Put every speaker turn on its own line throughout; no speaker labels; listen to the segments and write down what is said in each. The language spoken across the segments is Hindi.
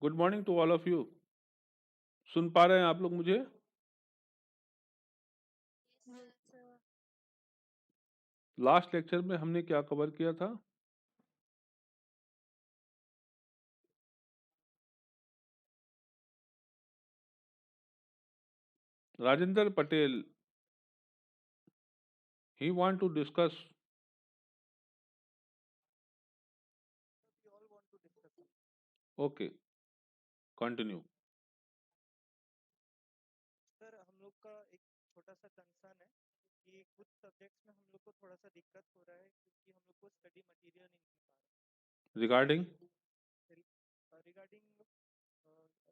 Good morning to all of you. सुन पा रहे हैं आप लोग मुझे? लास्ट लेक्चर में हमने क्या कवर किया था? Rajendra Patel, he want to discuss. Okay, continue.
Sir हम लोग का एक छोटा सा कंसर्न है कि कुछ सब्जेक्ट्स में हम लोग को थोड़ा सा दिक्कत हो रहा है क्योंकि हम लोग को स्टडी मटेरियल नहीं मिल पा रहा
Regarding?
है रिगार्डिंग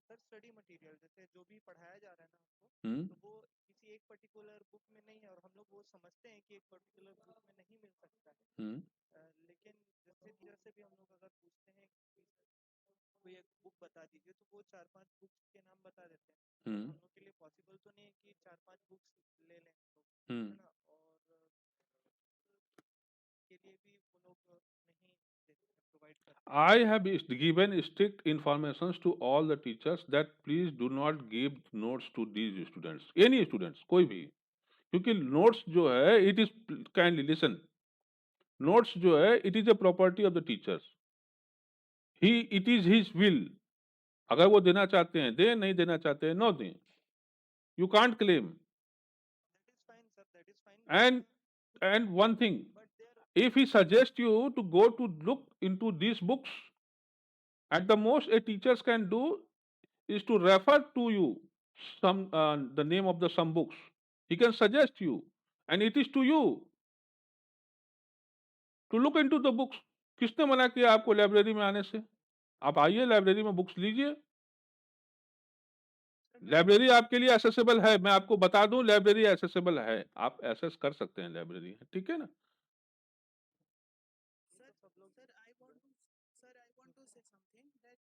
सर स्टडी मटेरियल जैसे जो भी पढ़ाया जा रहा है ना हमको
हम्म
तो वो किसी एक पर्टिकुलर बुक में नहीं है और हम लोग वो समझते हैं कि एक पर्टिकुलर बुक में नहीं मिल सकता है
हम्म
लेकिन जैसे टीचर से भी हम लोग अगर पूछते हैं कि कोई एक बुक बता दीजिए तो वो 4-5 बुक्स के नाम बता देते हैं और
हम्म
हम लोग के लिए पॉसिबल तो नहीं है कि 4-5 बुक्स ले लें तो
हम्म
है ना और के लिए भी वो लोग नहीं प्रोवाइड करते हैं
I have given strict informations to all the teachers that please do not give notes to these students, any students, कोई भी, क्योंकि notes जो है it is, kindly listen, notes जो है it is a property of the teachers. It is his will. अगर वो देना चाहते हैं दें, नहीं देना चाहते हैं न दें. You can't claim.
That is fine sir that is fine
And one thing,
but there
if he suggests you to go to look into these books, at the most a teachers can do is to refer to you some the name of the some books. He can suggest you, and it is to you to look into the books. किसने मना किया आपको लाइब्रेरी में आने से? आप आइए लाइब्रेरी में बुक्स लीजिए. लाइब्रेरी आपके लिए एसेसिबल है. मैं आपको बता दूं लाइब्रेरी एसेसिबल है. आप एक्सेस कर सकते हैं लाइब्रेरी. ठीक है ना?
सर सब लोग
sir I want to say something that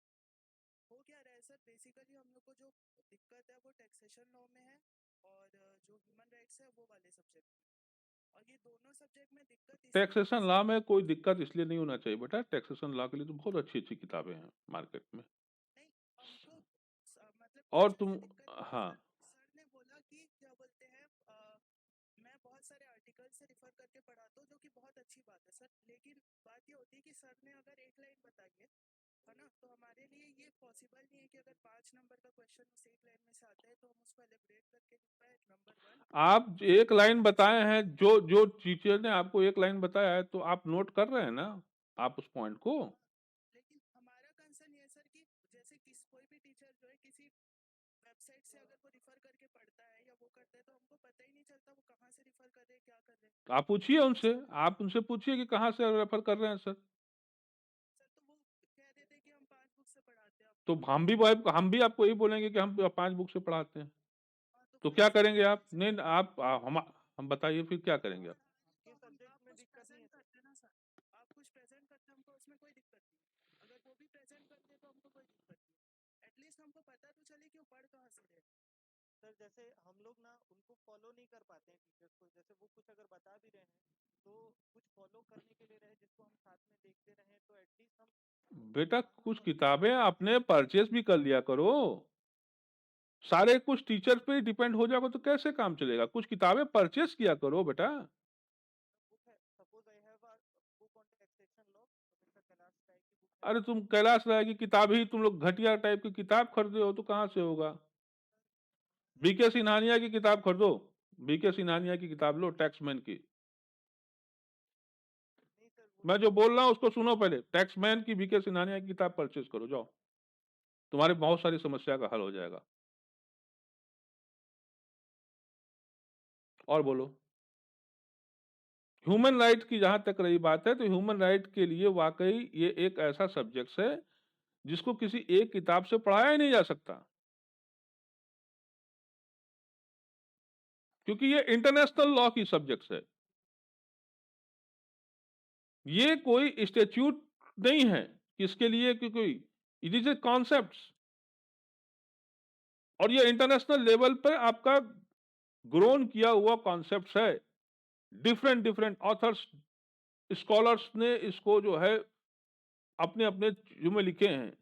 हो क्या रहा है सर बेसिकली हम लोग को जो दिक्कत है वो टैक्सेशन लॉ में है और जो ह्यूमन राइट्स है वो वाले सब्जेक्ट में और ये दोनों सब्जेक्ट में दिक्कत इसलिए है
टैक्सेशन
सर
लॉ में कोई दिक्कत इसलिए नहीं होना चाहिए बेटा. टैक्सेशन लॉ के लिए तो बहुत अच्छी अच्छी किताबें हैं मार्केट में.
नहीं हमको मतलब
और
टीचर
तुम,
से दिक्कत नहीं है
हाँ,
सर सर ने बोला कि क्या बोलते हैं मैं बहुत सारे आर्टिकल से रिफर करके पढ़ाता हूँ जो कि बहुत अच्छी बात है सर लेकिन बात ये होती है कि सर ने अगर एक लाइन बताई है ना तो हमारे लिए ये पॉसिबल नहीं है कि अगर 5 नंबर का क्वेश्चन उस एक लाइन में से आता है तो हम उसको एलिब्रेट करके लिख पाए नंबर 1
आप एक लाइन बताए हैं, जो जो टीचर ने आपको एक लाइन बताया है, तो आप नोट कर रहे हैं ना आप उस पॉइंट को?
लेकिन हमारा कंसर्न ये है सर कि जैसे कोई भी टीचर जो है किसी वेबसाइट से अगर वो रिफर करके पढ़ता है या वो करता है तो हमको पता ही नहीं चलता वो कहाँ से रिफर कर रहे हैं क्या कर रहे हैं
आप पूछिए
तो
उनसे.
सर
आप उनसे पूछिए कि कहाँ से रेफर कर रहे हैं सर.
सर तो वो कह देते हैं कि हम 5 बुक से पढ़ाते हैं
तो
आपको तो
हम भी आपको यही बोलेंगे कि हम 5 बुक से पढ़ाते हैं.
हाँ तो
तो
फिर
क्या
सर
करेंगे आप?
सर
नहीं, आप हम बताइए फिर क्या करेंगे आप?
पढ़ाएंगे
आपके
तो हम
सब्जेक्ट
आप
में
कुछ
दिक्कत नहीं है
प्रेजेंट
सर
करते हैं ना सर आप कुछ प्रेजेंट करते हैं हमको उसमें कोई दिक्कत नहीं है अगर वो भी प्रेजेंट करते हैं तो हमको कोई दिक्कत नहीं है एटलीस्ट हमको पता तो चले कि वो पढ़ कहाँ से रहे हैं।
सर जैसे हम लोग ना उनको फॉलो नहीं कर पाते हैं टीचर्स को जैसे वो कुछ अगर बता भी रहे हैं तो कुछ फॉलो करने के लिए रहे जिसको हम साथ में देखते रहे तो एटलीस्ट हम
बेटा
हाँ
कुछ
फॉलो कर
किताबें
पाए
आपने परचेज भी कर लिया करो. सारे कुछ टीचर पे डिपेंड हो जाएगा तो कैसे काम चलेगा? कुछ किताबें परचेज किया करो बेटा.
बुक है suppose I have a book on taxation law mister Kailash Rai की बुक है
अरे
वो
तुम कैलाश राय की किताब ही तुम लोग घटिया टाइप की किताब खरीदे हो तो कहाँ से होगा? बीके सिन्हानिया की किताब खरीदो. बीके सिन्हानिया की किताब लो, टैक्समैन की.
नहीं सर
मैं
उसमें
जो बोल रहा हूँ उसको सुनो पहले. टैक्समैन की बीके सिन्हानिया की किताब परचेज करो जाओ. तुम्हारी बहुत सारी समस्या का हल हो जाएगा. और बोलो. ह्यूमन राइट की जहां तक रही बात है तो ह्यूमन राइट के लिए वाकई ये एक ऐसा सब्जेक्ट है जिसको किसी एक किताब से पढ़ाया ही नहीं जा सकता, क्योंकि ये इंटरनेशनल लॉ की सब्जेक्ट है. ये कोई स्टेच्यूट नहीं है किसके लिए कि कोई, इट इज ए कॉन्सेप्ट. और ये इंटरनेशनल लेवल पर आपका ग्रोन किया हुआ कॉन्सेप्ट है. डिफरेंट डिफरेंट ऑथर्स, स्कॉलर्स ने इसको जो है अपने अपने में लिखे हैं.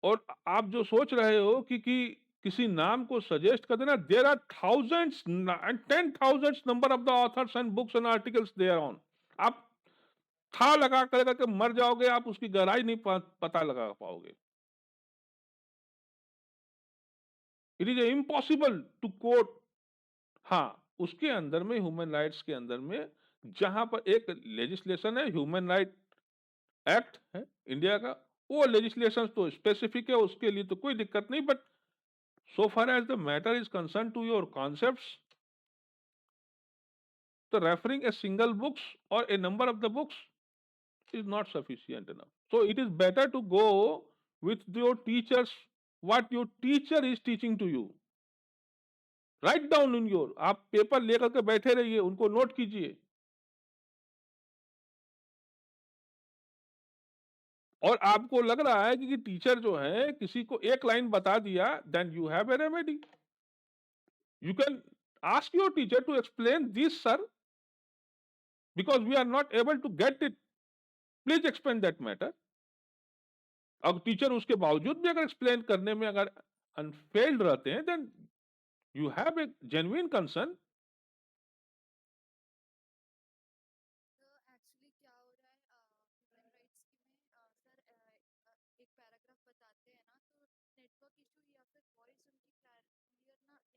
और आप जो सोच रहे हो कि किसी नाम को सजेस्ट कर देना, there are thousands and 10,000 number of the authors and books and articles there on. आप था लगा कर करके मर जाओगे, आप उसकी गहराई नहीं पता लगा पाओगे। It is impossible to quote. हाँ, उसके अंदर में ह्यूमन राइट्स के अंदर में जहां पर एक लेजिस्लेशन है, ह्यूमन राइट एक्ट है इंडिया का, वो लेजिस्लेशन तो स्पेसिफिक है, उसके लिए तो कोई दिक्कत नहीं। But so far as the matter is concerned to your concepts, the referring a single books or a number of the books is not sufficient enough. So it is better to go with your teachers, what your teacher is teaching to you. Write down in your, आप पेपर लेकर के बैठे रहिए, उनको नोट कीजिए। और आपको लग रहा है कि टीचर जो है किसी को एक लाइन बता दिया, then you have a remedy. You can ask your teacher to explain this sir, because we are not able to get it, please explain that matter। अब टीचर उसके बावजूद भी अगर एक्सप्लेन करने में अगर अनफेल्ड रहते हैं, then you have a genuine concern.
तो एक्चुअली क्या हो रहा है ह्यूमन राइट्स की में सर एक पैराग्राफ बताते हैं ना, तो नेटवर्क इशू या फिर वॉइस उनकी क्लियर ना यहाँ मतलब हम लोग के तक पहुँच नहीं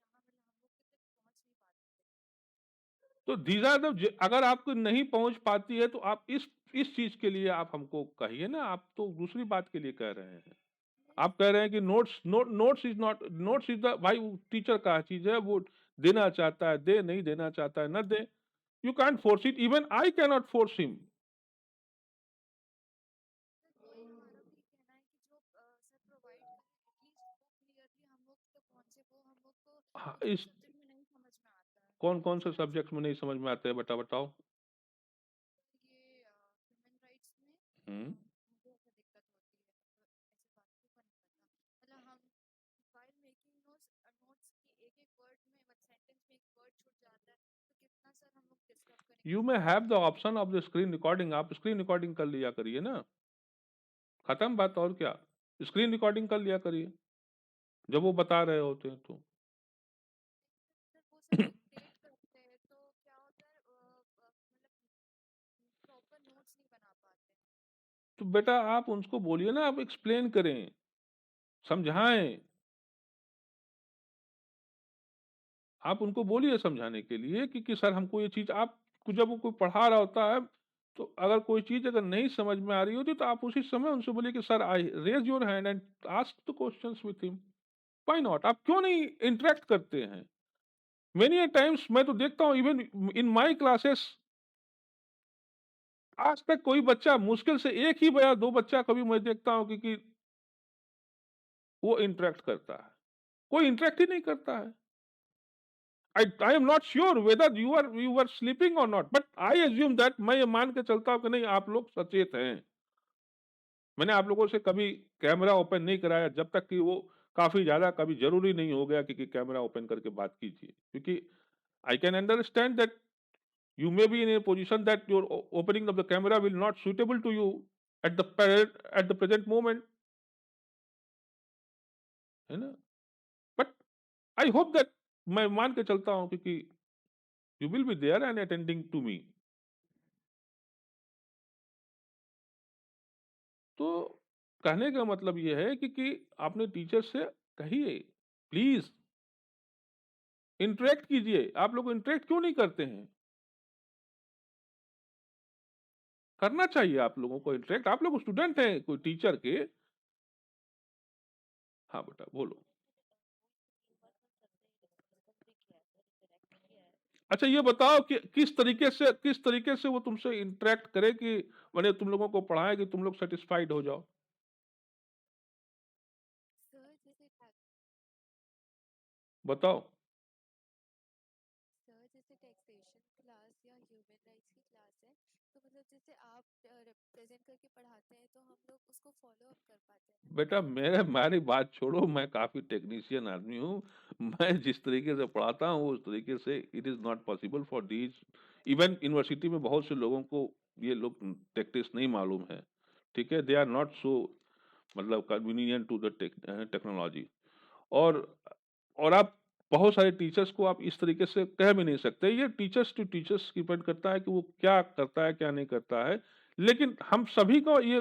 पाते थे।
तो दीज आर द, अगर आपको नहीं पहुंच पाती है तो आप इस चीज के लिए आप हमको कहिए ना। आप तो दूसरी बात के लिए कह रहे हैं। आप कह रहे हैं कि notes is not, notes is the, भाई टीचर का चीज है, वो देना चाहता है दे, नहीं देना चाहता है न दे। You can't force it, even I cannot force him.
Sir वही हमारा भी कहना है कि जो सर प्रोवाइड करें एटलीस्ट वो क्लियरली हम लोग तक पहुँचे, वो हम लोग को
हाँ,
कुछ
इस
कुछ सब्जेक्ट में नहीं समझ में आता है।
कौन कौन से सब्जेक्ट्स में नहीं समझ में आते हैं, बताओ।
ये ह्यूमन राइट्स में
हम्म
मुझे ऐसा दिक्कत होती है, तो ऐसे बाकी को नहीं पता। मतलब हम while making नोट्स की एक एक वर्ड में मतलब सेंटेंस में एक वर्ड छूट जाता है, तो कितना सर हम लोग डिस्टर्ब करेंगे
you may have the option of the screen recording, आप स्क्रीन रिकॉर्डिंग कर लिया करिए ना, खत्म बात। और क्या, स्क्रीन रिकॉर्डिंग कर लिया करिए जब वो बता रहे होते हैं तो।
सर वो सर डिक्टेट करते हैं तो क्या होता है मतलब प्रॉपर नोट्स नहीं बना पाते।
तो बेटा आप उनको बोलिए ना, आप एक्सप्लेन करें, समझाएं। आप उनको बोलिए समझाने के लिए कि सर हमको ये चीज, आप जब वो कोई पढ़ा रहा होता है तो अगर कोई चीज अगर नहीं समझ में आ रही होती तो आप उसी समय उनसे बोलिए कि sir I raise your hand and ask the questions with him. Why not, आप क्यों नहीं इंटरेक्ट करते हैं? मेनी टाइम्स मैं तो देखता हूँ इवन इन माय क्लासेस, आज तक कोई बच्चा, मुश्किल से एक ही या दो बच्चा कभी मैं देखता हूँ कि वो इंटरेक्ट करता है, कोई इंटरेक्ट ही नहीं करता है। I am not sure whether you were sleeping or not, but I assume that, मैं ये मान के चलता हूँ कि नहीं आप लोग सचेत हैं। मैंने आप लोगों से कभी कैमरा ओपन नहीं कराया जब तक कि वो काफी ज्यादा कभी जरूरी नहीं हो गया कि कैमरा ओपन करके बात कीजिए, क्योंकि I can understand that you may be in a position that your opening of the camera will not suitable to you at the present moment, है ना? But I hope that, मैं मान के चलता हूँ क्योंकि you will be there and attending to me। तो कहने का मतलब ये है कि आपने टीचर से कहिए, प्लीज इंटरेक्ट कीजिए। आप लोग इंटरेक्ट क्यों नहीं करते हैं? करना चाहिए आप लोगों को इंटरेक्ट, आप लोग स्टूडेंट हैं कोई टीचर के। हाँ बेटा बोलो। अच्छा ये बताओ कि किस तरीके से वो तुमसे इंटरेक्ट करे कि मैंने तुम लोगों को पढ़ाया कि तुम लोग सेटिस्फाइड हो जाओ,
सर जैसे
बताओ।
सर जैसे टैक्सेशन क्लास या ह्यूमन राइट्स की क्लास है, तो मतलब जैसे आप रिप्रेजेंट करके पढ़ाते हैं तो हम लोग उसको फॉलो अप कर पाते हैं ना।
बेटा हमारी बात छोड़ो, मैं काफी टेक्नीशियन आदमी हूँ। मैं जिस तरीके से पढ़ाता हूँ उस तरीके से it is not possible for these. Even university में बहुत से लोगों को ये लोग टैक्टिस नहीं मालूम है, ठीक है, दे आर नॉट सो मतलब कन्वीनियंट टू द टेक्नोलॉजी। और आप बहुत सारे टीचर्स को आप इस तरीके से कह भी नहीं सकते, ये टीचर्स टू टीचर्स डिपेंड करता है कि वो क्या करता है क्या नहीं करता है। लेकिन हम सभी को ये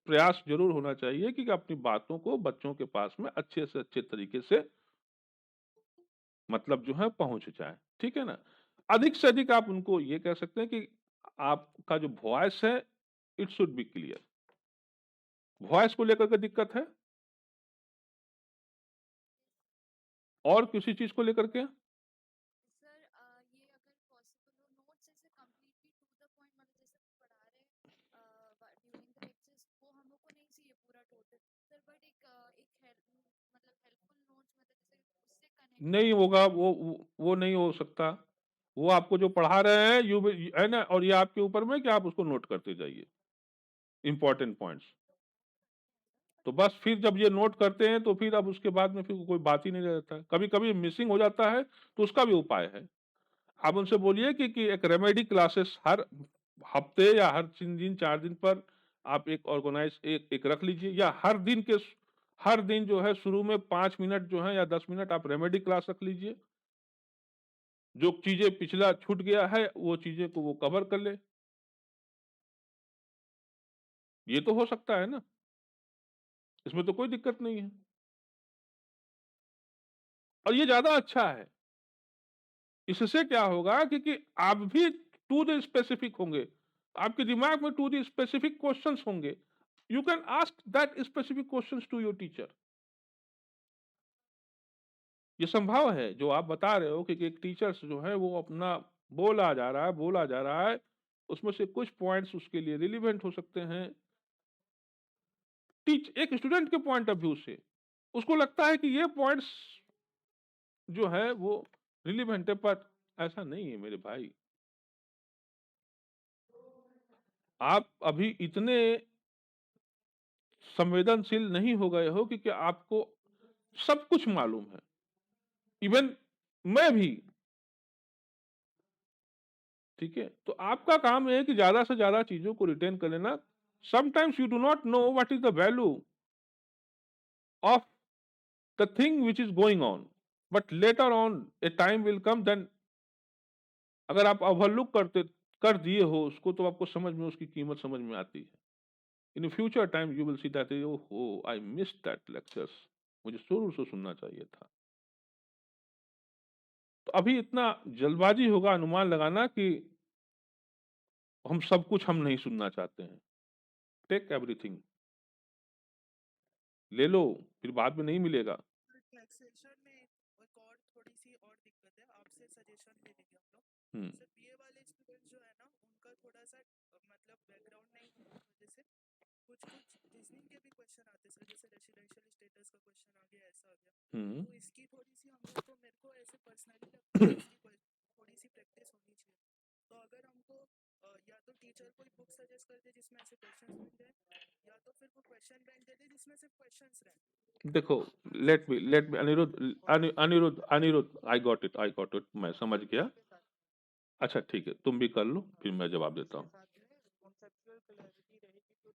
प्रयास जरूर होना चाहिए कि अपनी बातों को बच्चों के पास में अच्छे से अच्छे तरीके से मतलब जो है पहुंच जाए, ठीक है ना। अधिक से अधिक आप उनको ये कह सकते हैं कि आपका जो वॉइस है it should be clear. Voice को लेकर के दिक्कत है और किसी चीज को लेकर के
सर ये अगर पॉसिबल हो नोट्स जैसे कंप्लीटली टू द पॉइंट मतलब जैसे वो पढ़ा रहे ड्यूरिंग द लेक्चर्स वो हम लोग को नहीं चाहिए पूरा टोटल सर बट एक हेल्प मतलब हेल्पफुल नोट्स मतलब जैसे उससे कनेक्ट
नहीं होगा, वो नहीं हो सकता। वो आपको जो पढ़ा रहे हैं है ना, और ये आपके ऊपर में कि आप उसको नोट करते जाइए इंपॉर्टेंट पॉइंट्स। तो बस फिर जब ये नोट करते हैं तो फिर अब उसके बाद में फिर कोई बात ही नहीं रहता है। कभी कभी मिसिंग हो जाता है तो उसका भी उपाय है। आप उनसे बोलिए कि एक रेमेडी क्लासेस हर हफ्ते या हर 3 दिन 4 दिन पर आप एक ऑर्गेनाइज एक रख लीजिए, या हर दिन जो है शुरू में 5 मिनट जो है या 10 मिनट आप रेमेडी क्लास रख लीजिए। जो चीजें पिछला छूट गया है वो चीजें को वो कवर कर ले। ये तो हो सकता है ना, इसमें तो कोई दिक्कत नहीं है और ये ज्यादा अच्छा है। इससे क्या होगा कि आप भी टू द स्पेसिफिक होंगे, आपके दिमाग में टू द स्पेसिफिक क्वेश्चंस होंगे। You can ask that specific questions to your teacher. ये संभव है जो आप बता रहे हो कि एक टीचर्स जो है वो अपना बोला जा रहा है, उसमें से कुछ पॉइंट्स उसके लिए रिलीवेंट हो सकते हैं। टीच एक स्टूडेंट के पॉइंट ऑफ व्यू से उसको लगता है कि ये पॉइंट्स जो है वो रिलीवेंट है, पर ऐसा नहीं है मेरे भाई। आप अभी इतने संवेदनशील नहीं हो गए हो कि आपको सब कुछ मालूम है। इवन मैं भी, ठीक है। तो आपका काम है कि ज्यादा से ज्यादा चीजों को रिटेन कर लेना। Sometimes you do not know what is the value of the thing which is going on, but later on a time will come then अगर आप ओवरलुक कर दिए हो उसको तो आपको समझ में उसकी कीमत समझ में आती है। In future time you will see that ओहो आई मिस दैट लेक्चर्स, मुझे शुरू से सुनना चाहिए था। तो अभी इतना जल्दबाजी होगा अनुमान लगाना कि हम सब कुछ हम नहीं सुनना चाहते हैं। टेक एवरीथिंग, ले लो, फिर बाद में नहीं मिलेगा।
टैक्सेशन में एक और थोड़ी सी और दिक्कत है, आपसे सजेशन ले लेंगे हम लोग।
हम्म
सर बीए वाले स्टूडेंट जो है ना उनका थोड़ा सा मतलब बैकग्राउंड नहीं होने की वजह से कुछ रीजनिंग के भी क्वेश्चन आते हैं सर, जैसे रेसिडेंशियल स्टेटस का क्वेश्चन आ गया, ऐसा आ गया।
हम्म
तो इसकी थोड़ी सी हम लोग को मेरे को ऐसे पर्सनली लगता है कि इसकी थोड़ी सी प्रैक्टिस होनी चाहिए। तो अगर हमको या तो टीचर कोई बुक सजेस्ट कर दे जिसमें ऐसे क्वेश्चंस मिल जाए, या तो फिर वो क्वेश्चन बैंक दे दे जिसमें सिर्फ क्वेश्चंस रहे।
देखो, let me Anirudh, I got it, मैं समझ गया। अच्छा ठीक है, तुम भी कर लो फिर मैं जवाब देता हूँ।
कॉन्सेप्चुअल क्लैरिटी रहेगी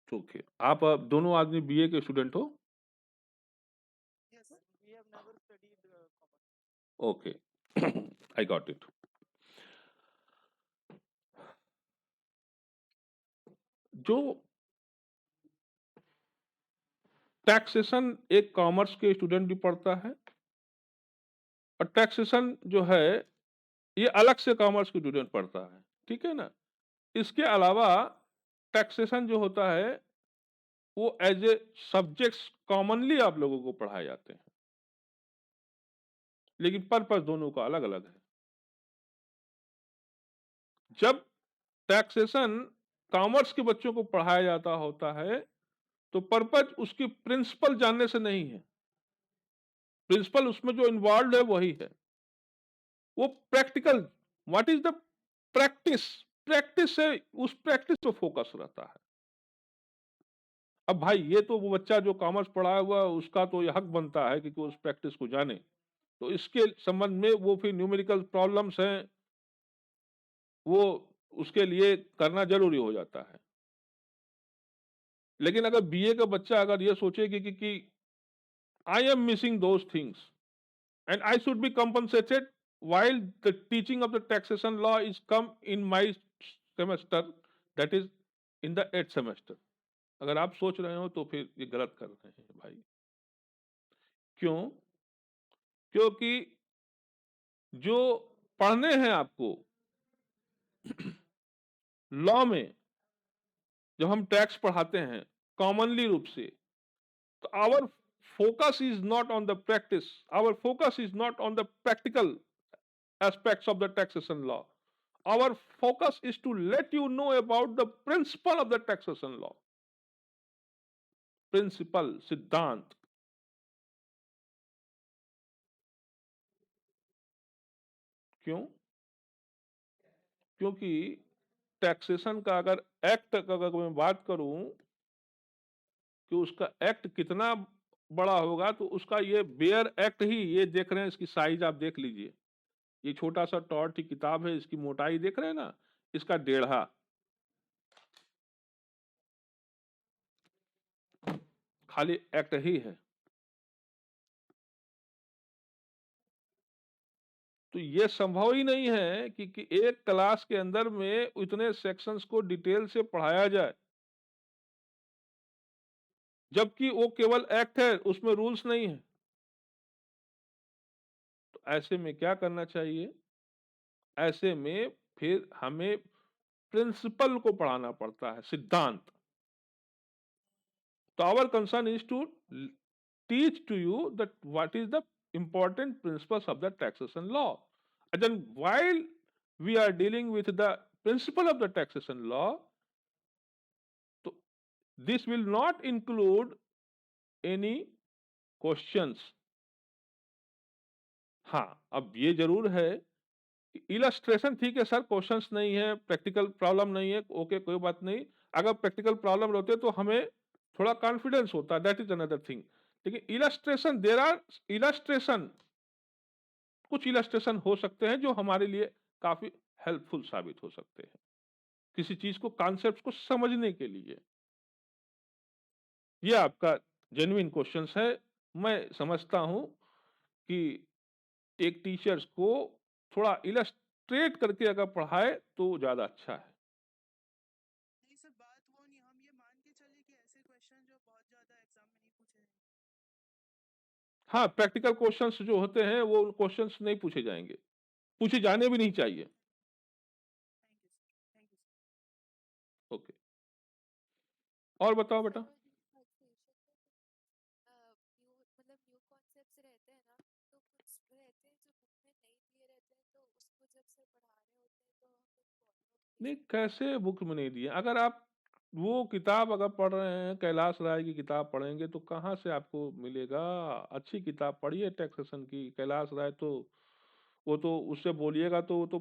तो
ओके, आप दोनों आदमी बीए के स्टूडेंट हो?
yes we have never studied commerce.
Okay, I got it. जो टैक्सेशन एक कॉमर्स के स्टूडेंट भी पढ़ता है, और टैक्सेशन जो है ये अलग से कॉमर्स के स्टूडेंट पढ़ता है, ठीक है ना। इसके अलावा टैक्सेशन जो होता है वो एज ए सब्जेक्ट्स कॉमनली आप लोगों को पढ़ाए जाते हैं, लेकिन पर्पस दोनों का अलग अलग है। जब टैक्सेशन कॉमर्स के बच्चों को पढ़ाया जाता होता है तो पर्पस उसकी प्रिंसिपल जानने से नहीं है, प्रिंसिपल उसमें जो इन्वॉल्व है वही है, वो practical, what is the practice, practice से उस प्रैक्टिस पे फोकस रहता है। अब भाई ये तो वो बच्चा जो कॉमर्स पढ़ा हुआ है उसका तो ये हक बनता है कि उस प्रैक्टिस को जाने। तो इसके संबंध में वो फिर न्यूमेरिकल प्रॉब्लम्स हैं वो उसके लिए करना जरूरी हो जाता है। लेकिन अगर बीए का बच्चा अगर ये सोचे कि I am missing those things and I should be compensated while the teaching of the taxation law is come in my semester, that is in the 8th semester. अगर आप सोच रहे हो तो फिर ये गलत कर रहे हैं भाई। क्यों? क्योंकि जो पढ़ने हैं आपको लॉ में, जब हम टैक्स पढ़ाते हैं कॉमनली रूप से, तो our focus is not on the practice, our focus is not on the practical aspects of the taxation law. Our focus is to let you know about the principle of the taxation law. Principle, सिद्धांत। क्यों? क्योंकि टैक्सेशन का अगर एक्ट का अगर मैं बात करूं कि उसका एक्ट कितना बड़ा होगा, तो उसका ये बेयर एक्ट ही, ये देख रहे हैं इसकी साइज आप देख लीजिए, ये छोटा सा टॉर्च की किताब है, इसकी मोटाई देख रहे हैं ना, इसका 1.5 खाली एक्ट ही है। तो ये संभव ही नहीं है कि एक क्लास के अंदर में इतने सेक्शंस को डिटेल से पढ़ाया जाए, जबकि वो केवल एक्ट है, उसमें रूल्स नहीं है। तो ऐसे में क्या करना चाहिए? ऐसे में फिर हमें प्रिंसिपल को पढ़ाना पड़ता है, सिद्धांत। तो our concern is to teach to you that what is the important principles of the taxation law. And then while we are dealing with the principle of the taxation law, so this will not include any questions. हाँ, अब ये जरूर है कि इलस्ट्रेशन ठीक है सर, क्वेश्चंस नहीं है, प्रैक्टिकल प्रॉब्लम नहीं है, ओके कोई बात नहीं। अगर प्रैक्टिकल प्रॉब्लम रहते तो हमें थोड़ा कॉन्फिडेंस होता, दैट इज अनदर थिंग। लेकिन इलस्ट्रेशन, देयर आर इलस्ट्रेशन, कुछ इलस्ट्रेशन हो सकते हैं जो हमारे लिए काफी हेल्पफुल साबित हो सकते हैं किसी चीज को, कॉन्सेप्ट को समझने के लिए। ये आपका जेन्युइन क्वेश्चंस है। मैं समझता हूं कि एक टीचर्स को थोड़ा इलस्ट्रेट करके अगर पढ़ाए तो ज्यादा अच्छा है।
नहीं सर, बात वो नहीं, हम ये मान के चले कि ऐसे क्वेश्चन जो बहुत ज्यादा एग्जाम में नहीं पूछे जाएंगे।
हाँ, प्रैक्टिकल क्वेश्चंस जो होते हैं वो क्वेश्चंस नहीं पूछे जाएंगे, पूछे जाने भी नहीं चाहिए।
Thank you sir, thank you sir.
Okay, और बताओ बेटा।
सर न्यू मतलब न्यू कॉन्सेप्ट्स रहते हैं ना, तो कुछ रहते हैं जो बुक में नहीं दिए रहते हैं, तो उसको जब सर पढ़ा रहे होते हैं तो हम लोग फॉलो
नहीं,
कैसे
कैसे बुक में नहीं दिए? अगर आप वो किताब अगर पढ़ रहे हैं, कैलाश राय की किताब पढ़ेंगे तो कहाँ से आपको मिलेगा? अच्छी किताब पढ़िए टैक्सेशन की। कैलाश राय तो वो तो उससे बोलिएगा तो वो तो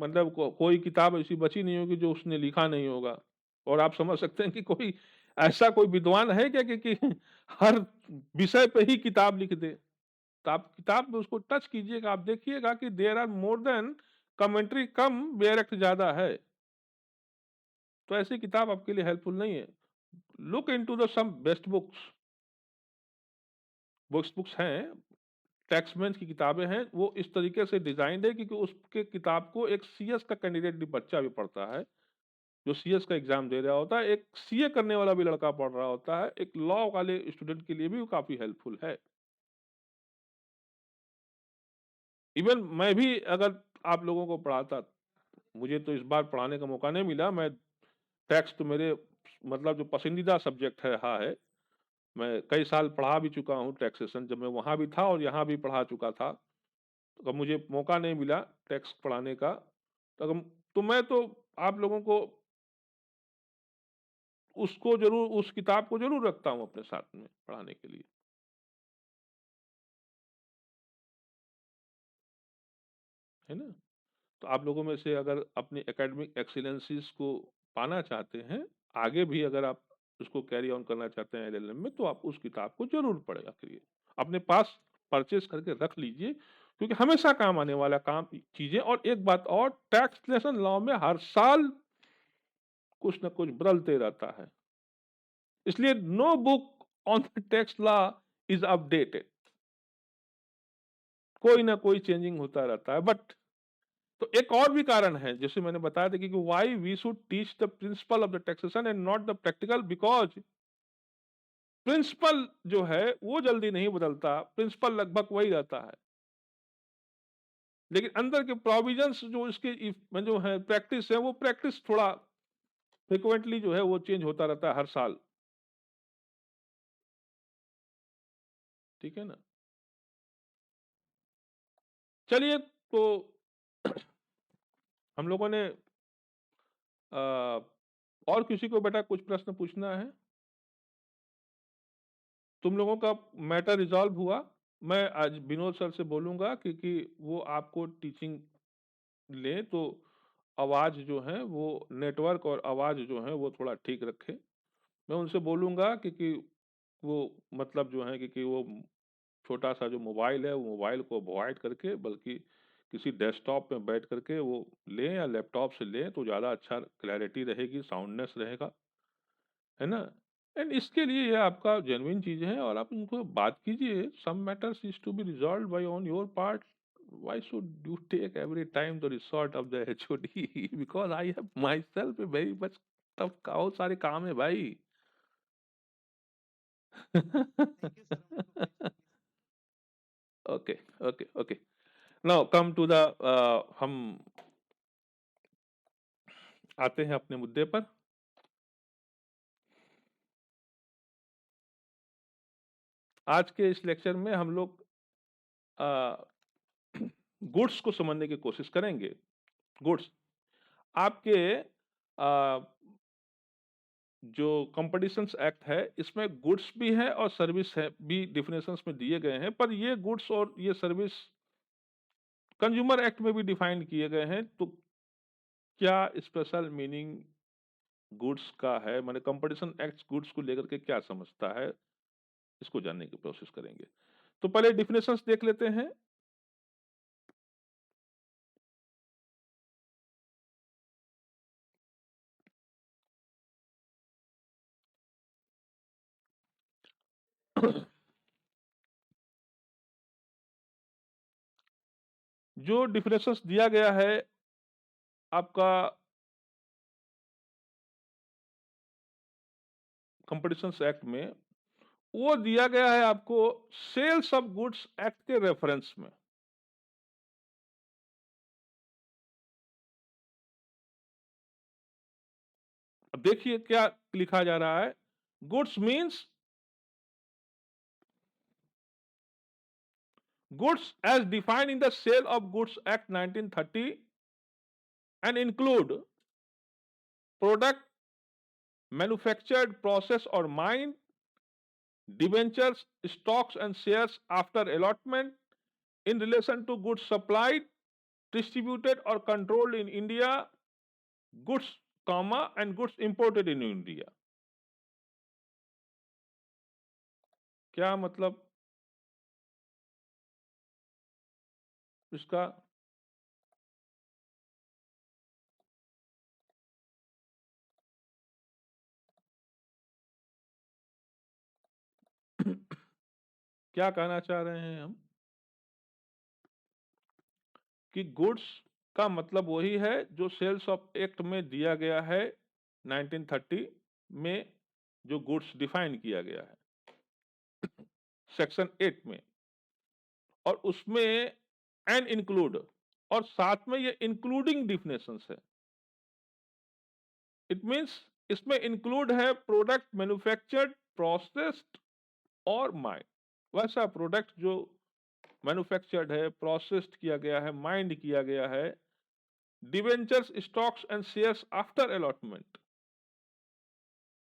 मतलब कोई किताब ऐसी बची नहीं होगी जो उसने लिखा नहीं होगा। और आप समझ सकते हैं कि कोई ऐसा कोई विद्वान है क्या कि हर विषय पे ही किताब लिख दे। तो आप किताब में उसको टच कीजिएगा, आप देखिएगा कि there are more than commentary कम, बेयर एक्ट ज्यादा है। तो ऐसी किताब आपके लिए हेल्पफुल नहीं है। Look into the some best books हैं, टैक्समैन की किताबें हैं, वो इस तरीके से डिजाइंड है कि उसके किताब को एक सीएस का कैंडिडेट भी बच्चा भी पढ़ता है, जो सीएस का एग्जाम दे रहा होता है, एक सीए करने वाला भी लड़का पढ़ रहा होता है, एक लॉ वाले स्टूडेंट के लिए भी वो काफी हेल्पफुल है। इवन मैं भी अगर आप लोगों को पढ़ाता, मुझे तो इस बार पढ़ाने का मौका नहीं मिला, मैं टैक्स तो मेरे मतलब जो पसंदीदा सब्जेक्ट है, हाँ है। मैं कई साल पढ़ा भी चुका हूँ टैक्सेशन, जब मैं वहां भी था और यहाँ भी पढ़ा चुका था। तो मुझे मौका नहीं मिला टैक्स पढ़ाने का, तो मैं तो आप लोगों को उसको जरूर, उस किताब को जरूर रखता हूँ अपने साथ में पढ़ाने के लिए, है ना। तो आप लोगों में से अगर अपनी एकेडमिक एक्सीलेंसीज को पाना चाहते हैं, आगे भी अगर आप उसको कैरी ऑन करना चाहते हैं एलएलएम में, तो आप उस किताब को जरूर पढ़ेगा करिए, अपने पास परचेज करके रख लीजिए, क्योंकि हमेशा काम आने वाला काम चीजें। और एक बात और, टैक्सेशन लॉ में हर साल कुछ न कुछ बदलते रहता है। इसलिए no book on the tax law is updated, कोई ना कोई चेंजिंग होता रहता है। बट तो एक और भी कारण है, जैसे मैंने बताया था कि why we should teach the principle of the taxation and not the practical, because principle जो है वो जल्दी नहीं बदलता, प्रिंसिपल लगभग वही रहता है, लेकिन अंदर के प्रोविजंस जो इसके में जो है प्रैक्टिस है, वो प्रैक्टिस थोड़ा फ्रिक्वेंटली जो है वो चेंज होता रहता है हर साल। ठीक है ना? चलिए, तो हम लोगों ने और किसी को बेटा कुछ प्रश्न पूछना है? तुम लोगों का मैटर रिजॉल्व हुआ? मैं आज विनोद सर से बोलूंगा, क्योंकि वो आपको टीचिंग ले तो आवाज जो है वो नेटवर्क और आवाज जो है वो थोड़ा ठीक रखे। मैं उनसे बोलूंगा क्योंकि वो मतलब जो है कि वो छोटा सा जो मोबाइल है, वो मोबाइल को अवॉइड करके बल्कि किसी डेस्कटॉप में बैठ करके वो लें या लैपटॉप से लें तो ज़्यादा अच्छा क्लैरिटी रहेगी, साउंडनेस रहेगा, है ना? एंड इसके लिए ये आपका जेन्युइन चीज़ है और आप उनको बात कीजिए। Some matters is to be resolved by on your part, why should you take every time the resort of the HOD because I have myself very much tough, बहुत सारे काम है भाई।
थैंक यू सर, हम लोग को patiently
okay, okay, okay. Now come to the हम आते हैं अपने मुद्दे पर। आज के इस लेक्चर में हम लोग गुड्स को समझने की कोशिश करेंगे। गुड्स आपके जो कंपटीशंस एक्ट है इसमें गुड्स भी है और सर्विस है भी डिफिनेशंस में दिए गए हैं, पर ये गुड्स और ये सर्विस कंज्यूमर एक्ट में भी डिफाइन किए गए हैं। तो क्या स्पेशल मीनिंग गुड्स का है, माने कंपटीशन एक्ट गुड्स को लेकर के क्या समझता है, इसको जानने की कोशिश करेंगे। तो पहले डिफिनेशंस देख लेते हैं। जो डिफिनेशंस दिया गया है आपका कंपटीशन एक्ट में, वो दिया गया है आपको सेल्स ऑफ गुड्स एक्ट के रेफरेंस में। अब देखिए क्या लिखा जा रहा है। Goods means goods as defined in the sale of goods act 1930 and include product manufactured process और mined, debentures, stocks and shares after allotment in relation to goods supplied, distributed or controlled in India, goods, comma, and goods imported in India. क्या मतलब इसका? क्या कहना चाह रहे हैं हम कि गुड्स का मतलब वही है जो सेल्स ऑफ एक्ट में दिया गया है 1930 में, जो गुड्स डिफाइन किया गया है सेक्शन 8 में, और उसमें एंड इंक्लूड और साथ में ये इंक्लूडिंग डिफिनेशंस है। इट मींस इसमें इंक्लूड है प्रोडक्ट मैन्युफैक्चर्ड, प्रोसेस्ड और माइंड। वैसा प्रोडक्ट जो मैन्युफैक्चर्ड है, प्रोसेस्ड किया गया है, माइंड किया गया है। Debentures, stocks and shares after allotment.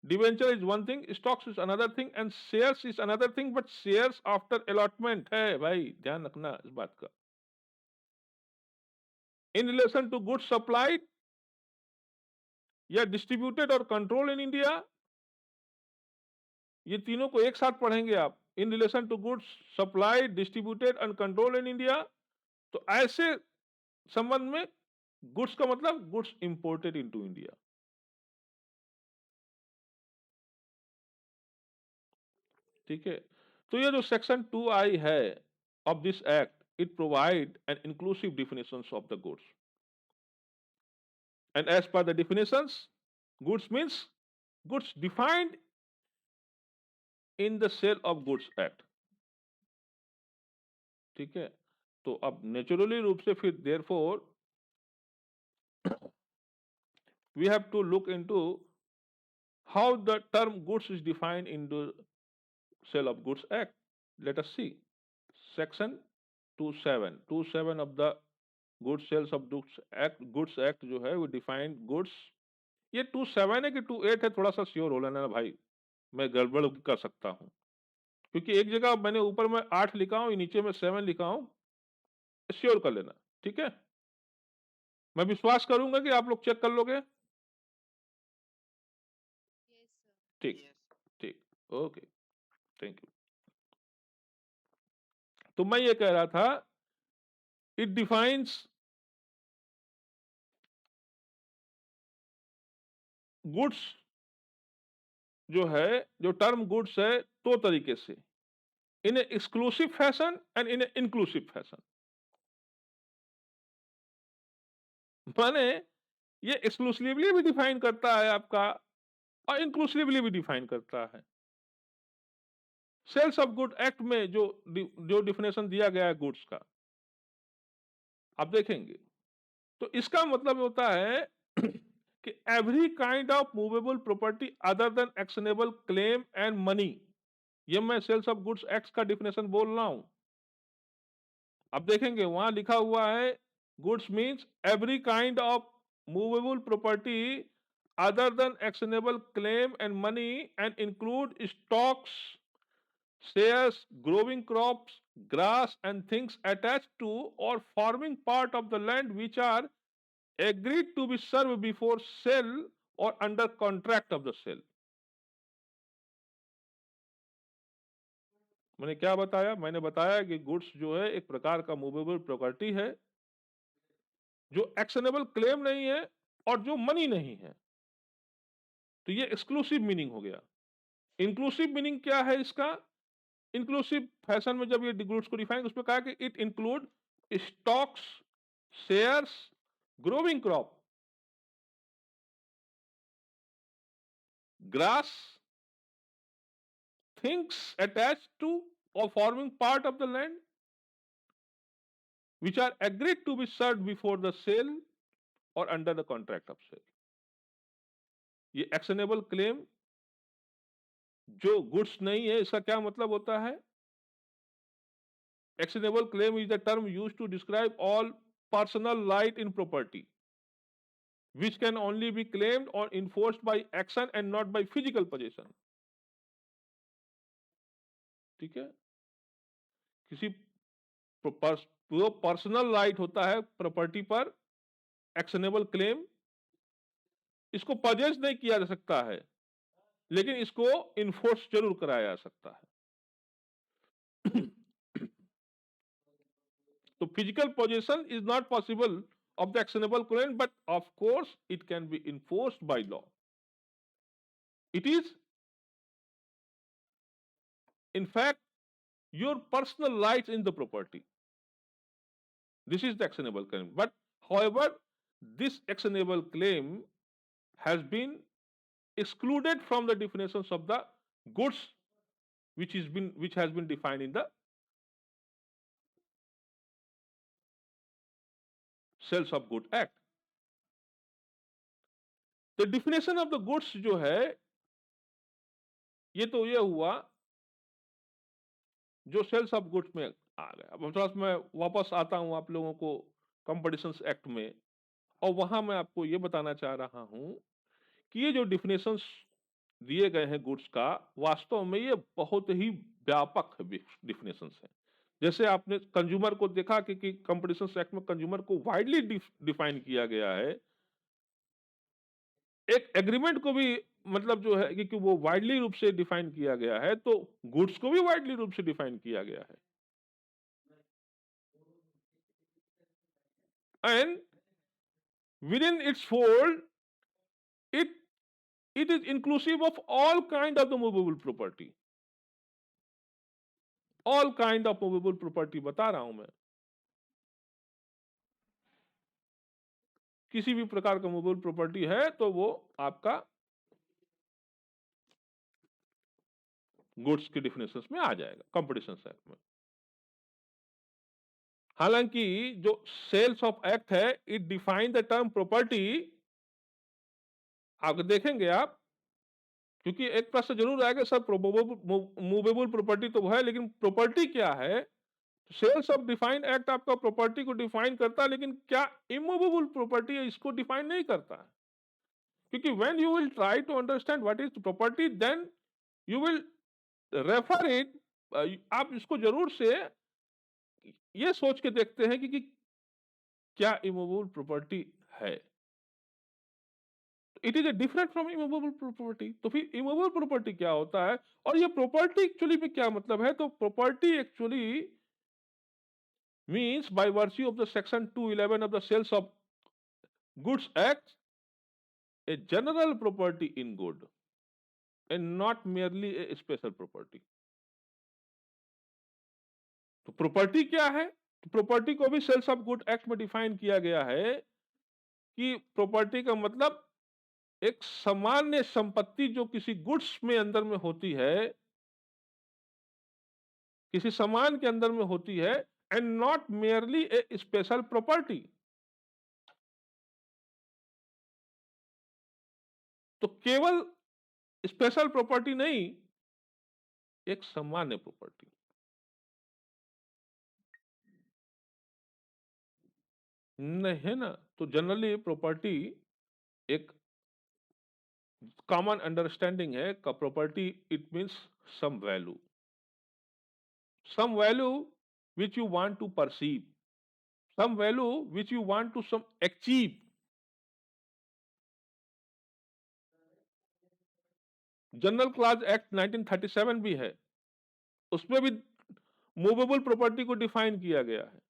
Debenture is one thing, stocks is another thing and shares is another thing, but shares after allotment है भाई, ध्यान रखना इस बात का। In relation to goods supplied या डिस्ट्रीब्यूटेड और कंट्रोल इन इंडिया, ये तीनों को एक साथ पढ़ेंगे आप। In relation to goods supply, distributed and control in India, तो ऐसे संबंध में गुड्स का मतलब गुड्स इंपोर्टेड इनटू इंडिया। ठीक है। तो ये जो सेक्शन 2I है of this act, it provide an inclusive definitions of the goods, and as per the definitions, goods means goods defined in the sale of goods act। ठीक है। तो अब नेचुरली रूप से फिर therefore we have to look into how the term goods is defined in the sale of goods act। Let us see section 27 of the goods sales of goods act जो है वो डिफाइंड गुड्स। ये 27 है कि 28 है, थोड़ा सा श्योर हो लेना भाई, मैं गड़बड़ कर सकता हूँ, क्योंकि एक जगह मैंने ऊपर में 8 लिखा हूँ, नीचे में 7 लिखा हूँ, श्योर कर लेना। ठीक है, मैं विश्वास करूंगा कि आप लोग चेक कर लोगे।
Yes sir.
ठीक
यस
ठीक, ओके, थैंक यू। तो मैं ये कह रहा था, इट डिफाइंस गुड्स जो है, जो टर्म गुड्स है दो तरीके से, in exclusive fashion and in inclusive fashion. माने ये एक्सक्लूसिवली भी डिफाइन करता है आपका और इंक्लूसिवली भी डिफाइन करता है। सेल्स ऑफ गुड एक्ट में जो डिफिनेशन दिया गया है गुड्स का, आप देखेंगे तो इसका मतलब होता है कि every kind of movable property other than actionable claim and money. ये मैं सेल्स ऑफ गुड्स एक्ट का डिफिनेशन बोल रहा हूं। अब देखेंगे वहां लिखा हुआ है goods means every kind of movable property other than actionable claim and money and include stocks, shares, growing crops, grass, and things attached to or forming part of the land which are agreed to be served before sale or under contract of the sale। मैंने क्या बताया? मैंने बताया कि गुड्स जो है एक प्रकार का मूवेबल प्रॉपर्टी है जो एक्शनेबल क्लेम नहीं है और जो मनी नहीं है। तो ये एक्सक्लूसिव मीनिंग हो गया। इंक्लूसिव मीनिंग क्या है इसका? इंक्लूसिव फैशन में जब ये गुड्स को डिफाइन, उसमें कहा कि it include stocks, shares, growing crop, grass, things attached to or forming part of the land which are agreed to be served before the sale or under the contract of sale। ये एक्शनेबल क्लेम जो गुड्स नहीं है, इसका क्या मतलब होता है? Actionable claim is the term used to describe all personal right in property which can only be claimed or enforced by action and not by physical possession। ठीक है, किसी जो पर्सनल राइट होता है प्रॉपर्टी पर, एक्शनेबल क्लेम, इसको पजेस नहीं किया जा सकता है लेकिन इसको इन्फोर्स जरूर कराया जा सकता है। तो physical possession is not possible of the actionable claim, but of course it can be enforced by law। It is in fact your personal rights in the property, this is the actionable claim। But however this actionable claim has been excluded from the definitions of the goods which has been defined in the sales of good act. तो डिफिनेशन ऑफ द गुड्स जो है, ये तो ये हुआ जो सेल्स ऑफ गुड्स में आ गया। अब थोड़ा सा मैं वापस आता हूं आप लोगों को कॉम्पिटिशंस एक्ट में, और वहां मैं आपको ये बताना चाह रहा हूं कि ये जो डिफिनेशंस दिए गए हैं गुड्स का, वास्तव में ये बहुत ही व्यापक डिफिनेशंस है। जैसे आपने कंज्यूमर को देखा कि कॉम्पिटिशंस एक्ट में कंज्यूमर को वाइडली डिफाइन किया गया है। एक एग्रीमेंट को भी मतलब जो है कि वो वाइडली रूप से डिफाइन किया गया है, तो गुड्स को भी वाइडली रूप से डिफाइन किया गया है। And with in its fold it it is inclusive of all kind of the movable property. All kind of movable property बता रहा हूं मैं। किसी भी प्रकार का मूवेबल प्रॉपर्टी है तो वो आपका गुड्स के डिफिनेशन में आ जाएगा कंपटीशन एक्ट में। हालांकि जो सेल्स ऑफ एक्ट है it define the term property, आगे देखेंगे आप, क्योंकि एक प्रश्न जरूर आएगा सर मूवेबल प्रॉपर्टी तो है लेकिन प्रॉपर्टी क्या है। सेल्स ऑफ डिफाइन एक्ट आपका प्रॉपर्टी को डिफाइन करता है, लेकिन क्या इमूवेबल प्रॉपर्टी है इसको डिफाइन नहीं करता है। क्योंकि when you will try to understand what is property then you will refer it, आप इसको जरूर से ये सोच के देखते हैं कि क्या इमूवेबल प्रॉपर्टी है। It is a different from immovable property. तो फिर इमूवेबल प्रॉपर्टी क्या होता है और ये प्रॉपर्टी एक्चुअली में क्या मतलब है। तो property actually means by virtue of the section 211 of the sales of goods act a general property in good and not merely a special property. तो प्रॉपर्टी क्या है, तो प्रॉपर्टी को भी सेल्स ऑफ गुड एक्ट में डिफाइन किया गया है कि प्रॉपर्टी का मतलब एक सामान्य संपत्ति जो किसी गुड्स में अंदर में होती है, किसी सामान के अंदर में होती है, and not merely a special property. तो केवल स्पेशल प्रॉपर्टी नहीं, एक सामान्य प्रॉपर्टी। नहीं है ना, तो जनरली प्रॉपर्टी एक कॉमन अंडरस्टैंडिंग है का property it means some value which you want to perceive, some value which you want to some achieve। General clause act 1937 भी है, उसमें भी मूवेबल प्रॉपर्टी को डिफाइन किया गया है।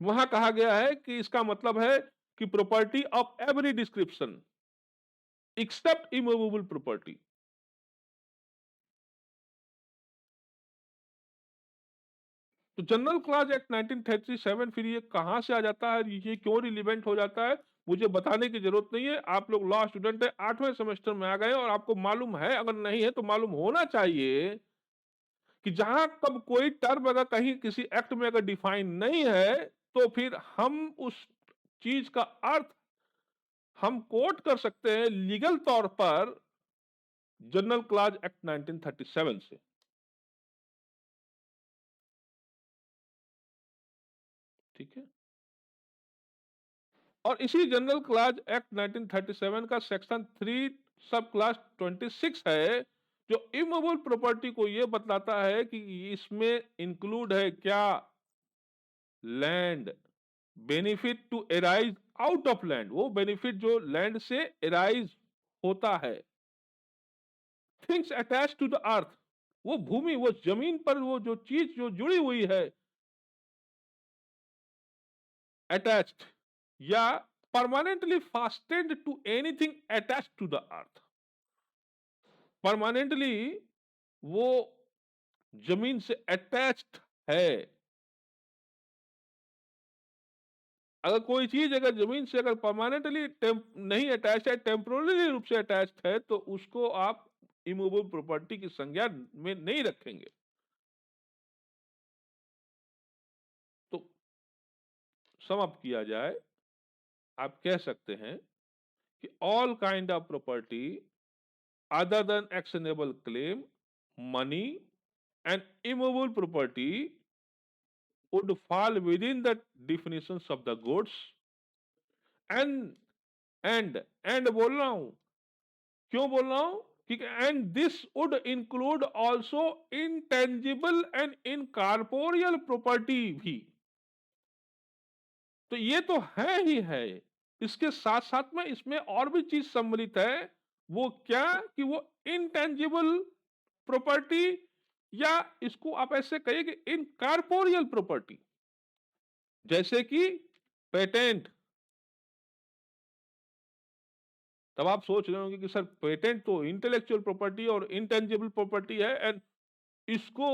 वहां कहा गया है कि इसका मतलब है कि property of every description except immovable property. तो जनरल क्लॉज एक्ट 1937 फिर ये कहां से आ जाता है, ये क्यों रिलीवेंट हो जाता है, मुझे बताने की जरूरत नहीं है। आप लोग लॉ स्टूडेंट है, 8वें सेमेस्टर में आ गए और आपको मालूम है, अगर नहीं है तो मालूम होना चाहिए कि जहां कब कोई टर्म अगर कहीं किसी एक्ट में अगर डिफाइन नहीं है तो फिर हम उस चीज का अर्थ हम कोट कर सकते हैं लीगल तौर पर जनरल क्लॉज एक्ट 1937 से। ठीक है, और इसी जनरल क्लॉज एक्ट 1937 का सेक्शन 3 सब क्लास 26 है जो इमूवेबल प्रॉपर्टी को यह बतलाता है कि इसमें इंक्लूड है क्या, land, benefit to arise out of land, वो बेनिफिट जो लैंड से एराइज होता है, things attach to the earth, वो भूमि, वो जमीन पर वो जो चीज जो जुड़ी हुई है, अटैच्ड या permanently fastened to anything attached to the earth. Permanently वो जमीन से अटैच्ड है। अगर कोई चीज अगर जमीन से अगर परमानेंटली नहीं अटैच है, टेम्पोररी रूप से अटैच्ड है, तो उसको आप इमूवेबल प्रॉपर्टी की संज्ञा में नहीं रखेंगे। तो सम किया जाए, आप कह सकते हैं कि all kind of property other than actionable claim, money and immovable property would fall within the definitions of the goods and and बोल रहा हूं, क्यों बोल रहा हूं, कि and this would include also intangible and incorporeal property भी। तो ये तो है ही है, इसके साथ साथ में इसमें और भी चीज सम्मिलित है। वो क्या, कि वो इनटेंजिबल प्रॉपर्टी, या इसको आप ऐसे कहिए कि इनकॉर्पोरियल प्रॉपर्टी, जैसे कि पेटेंट। तब आप सोच रहे होंगे कि सर पेटेंट तो इंटेलेक्चुअल प्रॉपर्टी और इंटेंजिबल प्रॉपर्टी है, एंड इसको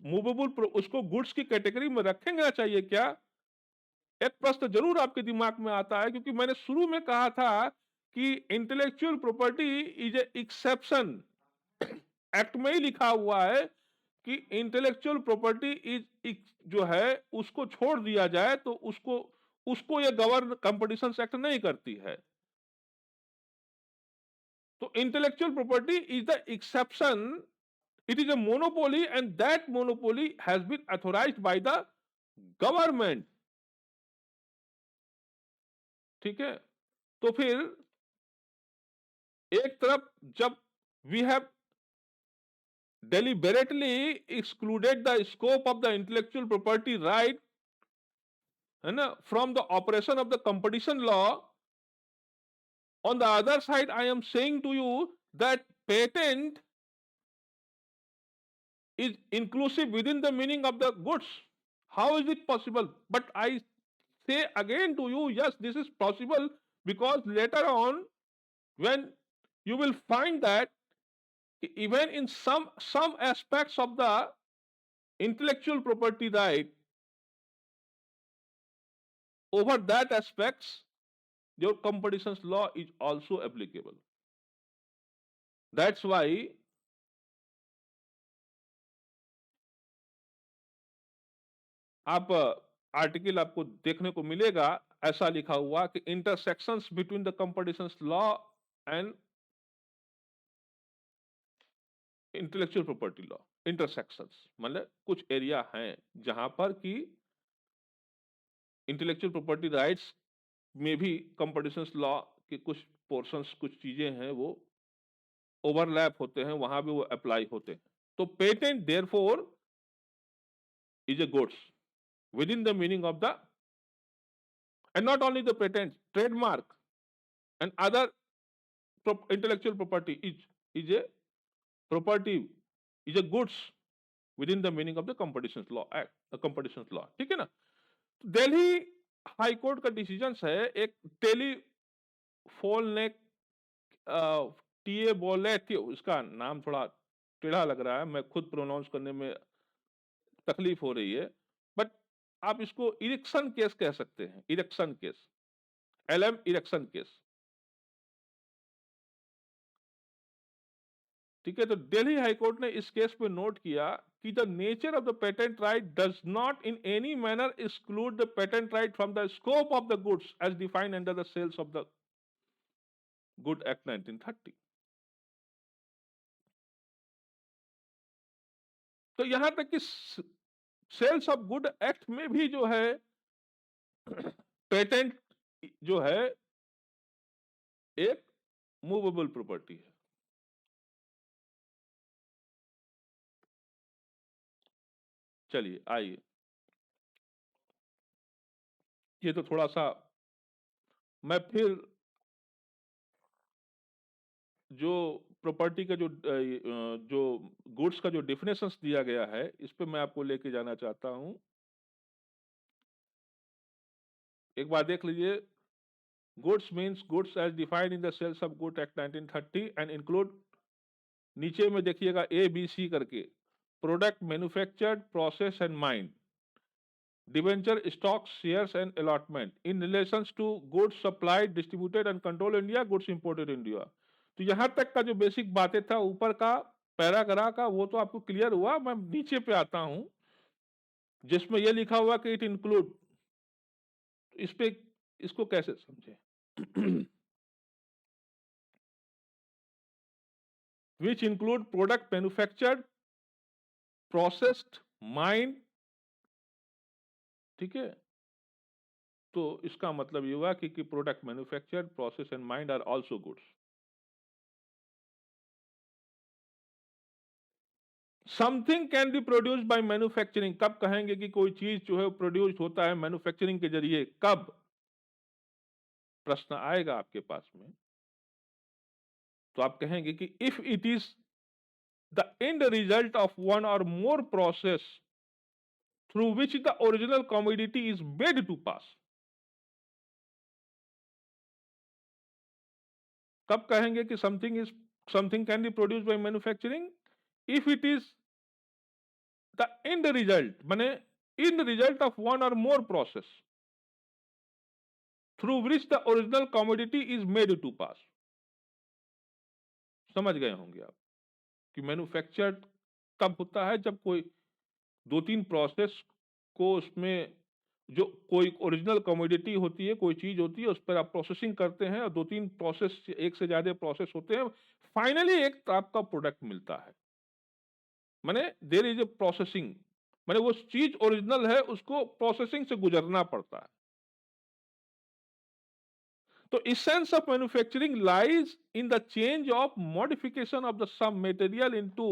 मूवेबल उसको गुड्स की कैटेगरी में रखेंगे चाहिए क्या? एक प्रश्न जरूर आपके दिमाग में आता है, क्योंकि मैंने शुरू में कहा था कि intellectual property is a exception. Act में ही लिखा हुआ है कि इंटेलेक्चुअल प्रॉपर्टी इज जो है उसको छोड़ दिया जाए तो उसको उसको ये गवर्न कंपटीशन एक्ट नहीं करती है। तो intellectual property is the exception, it is a monopoly and that monopoly has been authorized by the government। ठीक है, तो फिर एक तरफ जब we have deliberately excluded the scope of the intellectual property right, है ना, from the operation of the competition law, on the other side I am saying to you that patent is inclusive within the meaning of the goods. How is it possible? But I say again to you, yes, this is possible, because later on when you will find that even in some aspects of the intellectual property right, over that aspects your competitions law is also applicable। That's why आप आर्टिकल आपको देखने को मिलेगा ऐसा लिखा हुआ कि intersections between the competitions law and intellectual property law. Intersections मतलब कुछ एरिया हैं जहां पर कि इंटेलेक्चुअल प्रॉपर्टी राइट्स में भी कंपटीशंस लॉ के कुछ पोर्शंस, कुछ चीजें हैं वो ओवरलैप होते हैं, वहां भी वो अप्लाई होते हैं। तो patent therefore is a goods within the meaning of the, and not only the patent, trademark and other intellectual property is a property, is a goods within the meaning of the competitions law act, competitions law। ठीक है ना? दिल्ली हाई कोर्ट का डिसीजन है एक टेलीफोन ने टीए बोले थे, उसका नाम थोड़ा टेढ़ा लग रहा है, मैं खुद प्रोनाउंस करने में तकलीफ हो रही है, बट आप इसको इरेक्शन केस कह सकते हैं। Erection case, LM erection case. ठीक है, तो दिल्ली हाई कोर्ट ने इस केस पे नोट किया कि the nature of the patent right does not in any manner exclude the patent right from the scope of the goods as defined under the sales of the good act 1930। तो यहां तक कि सेल्स ऑफ गुड एक्ट में भी जो है पेटेंट जो है एक मूवेबल प्रॉपर्टी है। चलिए आइए, ये तो थोड़ा सा मैं फिर जो प्रॉपर्टी का जो गुड्स का जो डिफिनेशंस दिया गया है इस पे मैं आपको लेके जाना चाहता हूं। एक बार देख लीजिए, goods means goods as defined in the sales of good act 1930 and include, नीचे में देखिएगा ए बी सी करके, product manufactured, process and mined, debenture, stock, shares and allotment in relations to goods supplied, distributed and control India, goods imported India. तो यहां तक का जो बेसिक बातें था ऊपर का पैराग्राफ का वो तो आपको क्लियर हुआ। मैं नीचे पे आता हूं जिसमें यह लिखा हुआ कि इट इंक्लूड, इस पे इसको कैसे समझे which include product manufactured, processed, mined. ठीक है, तो इसका मतलब ये हुआ कि product manufactured, process and mined are also goods. Something can be produced by manufacturing, कब कहेंगे कि कोई चीज जो है प्रोड्यूस होता है मैन्युफैक्चरिंग के जरिए, कब प्रश्न आएगा आपके पास में, तो आप कहेंगे कि if it is the end result of one और more process through which the original commodity is made to pass. कब कहेंगे कि something can be produced by manufacturing? If it is the end result माने in result of one or more process through which the original commodity is made to pass. समझ गए होंगे आप कि मैन्युफैक्चर्ड तब होता है जब कोई दो तीन प्रोसेस को उसमें जो कोई ओरिजिनल कमोडिटी होती है, कोई चीज होती है, उस पर आप प्रोसेसिंग करते हैं और दो तीन प्रोसेस, एक से ज्यादा प्रोसेस होते हैं, फाइनली एक आपका प्रोडक्ट मिलता है। माने देयर इज ए प्रोसेसिंग, माने वो चीज ओरिजिनल है, उसको प्रोसेसिंग से गुजरना पड़ता है। तो essence of manufacturing lies in the change of modification of the some material into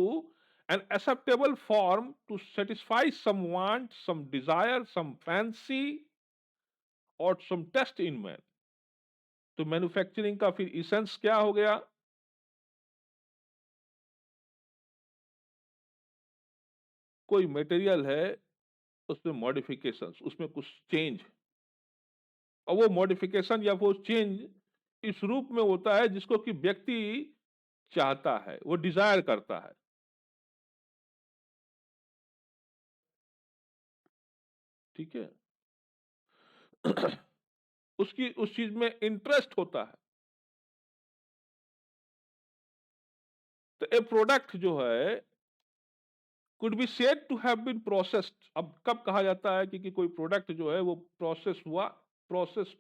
an acceptable form to satisfy some want, some desire, some fancy और some test in man। तो मैन्युफैक्चरिंग का फिर इसेंस क्या हो गया? कोई मटेरियल है, उसमें मॉडिफिकेशंस, उसमें कुछ चेंज, और वो मॉडिफिकेशन या वो चेंज इस रूप में होता है जिसको कि व्यक्ति चाहता है, वो डिजायर करता है। ठीक है। उसकी उस चीज में इंटरेस्ट होता है। तो ए प्रोडक्ट जो है could be said to have been processed. अब कब कहा जाता है कि कोई प्रोडक्ट जो है वो प्रोसेस हुआ, प्रोसेस,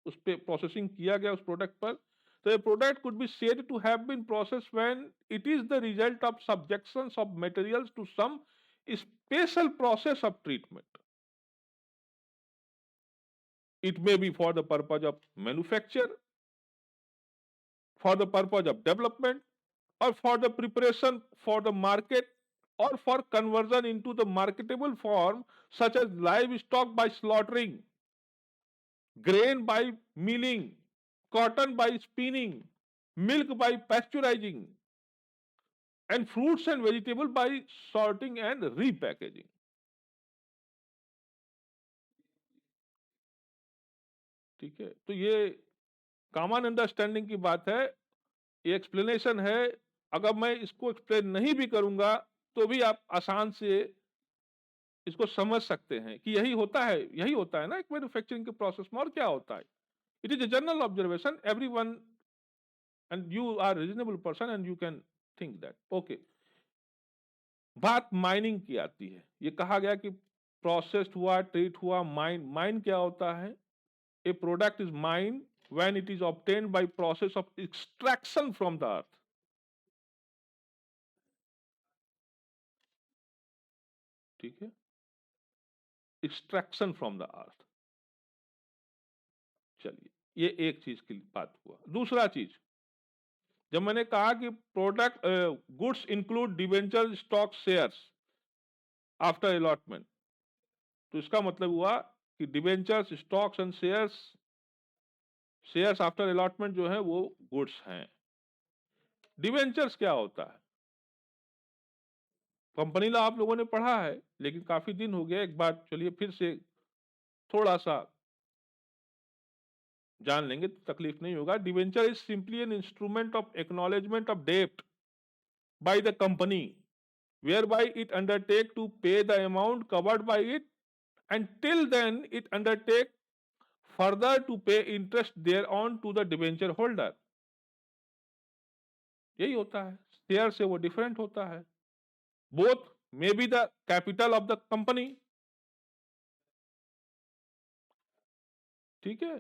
उस पे प्रोसेसिंग किया गया उस प्रोडक्ट पर। तो a product could be said to have been processed when it is the result of subjections of materials to some special process of treatment. It may be for the purpose of manufacture, for the purpose of development, or for the preparation for the market, or for conversion into the marketable form, such as livestock by slaughtering, grain by milling, cotton by spinning, milk by pasteurizing, and fruits and vegetables by sorting and repackaging। ठीक है। तो ये कॉमन अंडरस्टैंडिंग की बात है, ये एक्सप्लेनेशन है। अगर मैं इसको एक्सप्लेन नहीं भी करूंगा तो भी आप आसान से इसको समझ सकते हैं कि यही होता है, यही होता है ना एक मैन्युफैक्चरिंग के प्रोसेस में। और क्या होता है? It is a general observation, everyone, and you are reasonable person and you can think that. Okay, बात माइनिंग की आती है। ये कहा गया कि प्रोसेस्ड हुआ, ट्रीट हुआ, माइन। माइन क्या होता है? A product is mine when it is obtained by process of extraction from the earth। ठीक है, एक्सट्रैक्शन फ्रॉम द अर्थ। चलिए, ये एक चीज की बात हुआ। दूसरा चीज, जब मैंने कहा कि product goods include debenture, stock, shares after allotment, तो इसका मतलब हुआ कि debentures, stocks and shares, shares after allotment जो है वो गुड्स हैं। डिवेंचर्स क्या होता है? कंपनी लॉ आप लोगों ने पढ़ा है, लेकिन काफी दिन हो गया, एक बार चलिए फिर से थोड़ा सा जान लेंगे तो तकलीफ नहीं होगा। Debenture is simply an instrument of acknowledgement of डेब्ट by the company whereby it undertake to pay the amount covered by it, and till then it undertake further to pay interest thereon to the debenture holder। यही होता है। शेयर से वो डिफरेंट होता है। Both may be the capital of the company. ठीक है,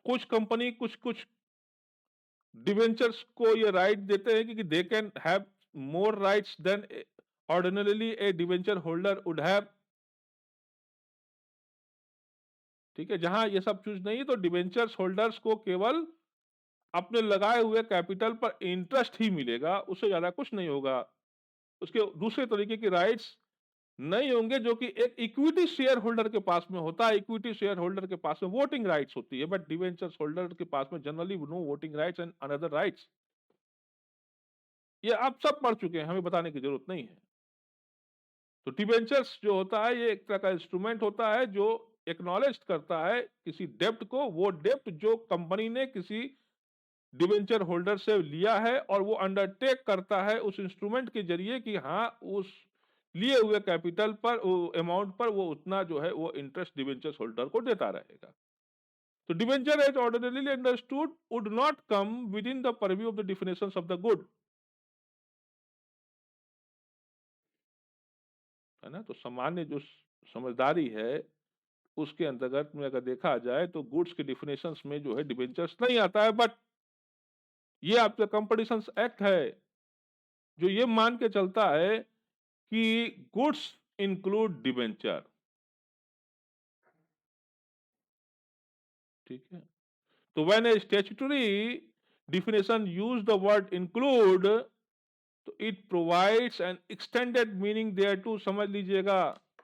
कुछ कंपनी कुछ कुछ डिवेंचर्स को ये राइट देते हैं कि they can have more rights than ordinarily a debenture holder would have. ठीक है, जहां ये सब चीज नहीं, तो डिवेंचर्स होल्डर्स को केवल अपने लगाए हुए कैपिटल पर इंटरेस्ट ही मिलेगा, उससे ज्यादा कुछ नहीं होगा। उसके दूसरे तरीके की राइट्स नहीं होंगे जो कि एक इक्विटी शेयर होल्डर के पास में होता है। इक्विटी शेयर होल्डर के पास में वोटिंग राइट्स होती है, बट डिवेंचर्स होल्डर के पास में generally no voting rights and another rights. ये आप सब पढ़ चुके हैं, हमें बताने की जरूरत नहीं है। तो डिवेंचर्स जो होता है ये एक तरह का इंस्ट्रूमेंट होता है जो एक्नॉलेज करता है किसी डेप्ट को, वो डेप्ट जो कंपनी ने किसी डिबेंचर होल्डर से लिया है और वो अंडरटेक करता है उस इंस्ट्रूमेंट के जरिए कि हाँ उस लिए हुए कैपिटल पर अमाउंट पर वो उतना जो है वो इंटरेस्ट डिबेंचर होल्डर को देता रहेगा। तो debenture as ordinarily understood would not come within the purview of the definitions of the good, है ना। तो सामान्य जो समझदारी है उसके अंतर्गत में अगर देखा जाए तो गुड्स के डिफिनेशंस में जो है डिबेंचर्स नहीं आता है, बट ये आपका कंपटीशन एक्ट है जो ये मान के चलता है कि गुड्स इंक्लूड डिबेंचर, ठीक है। तो when a statutory definition use the word include तो it provides an extended meaning thereto, समझ लीजिएगा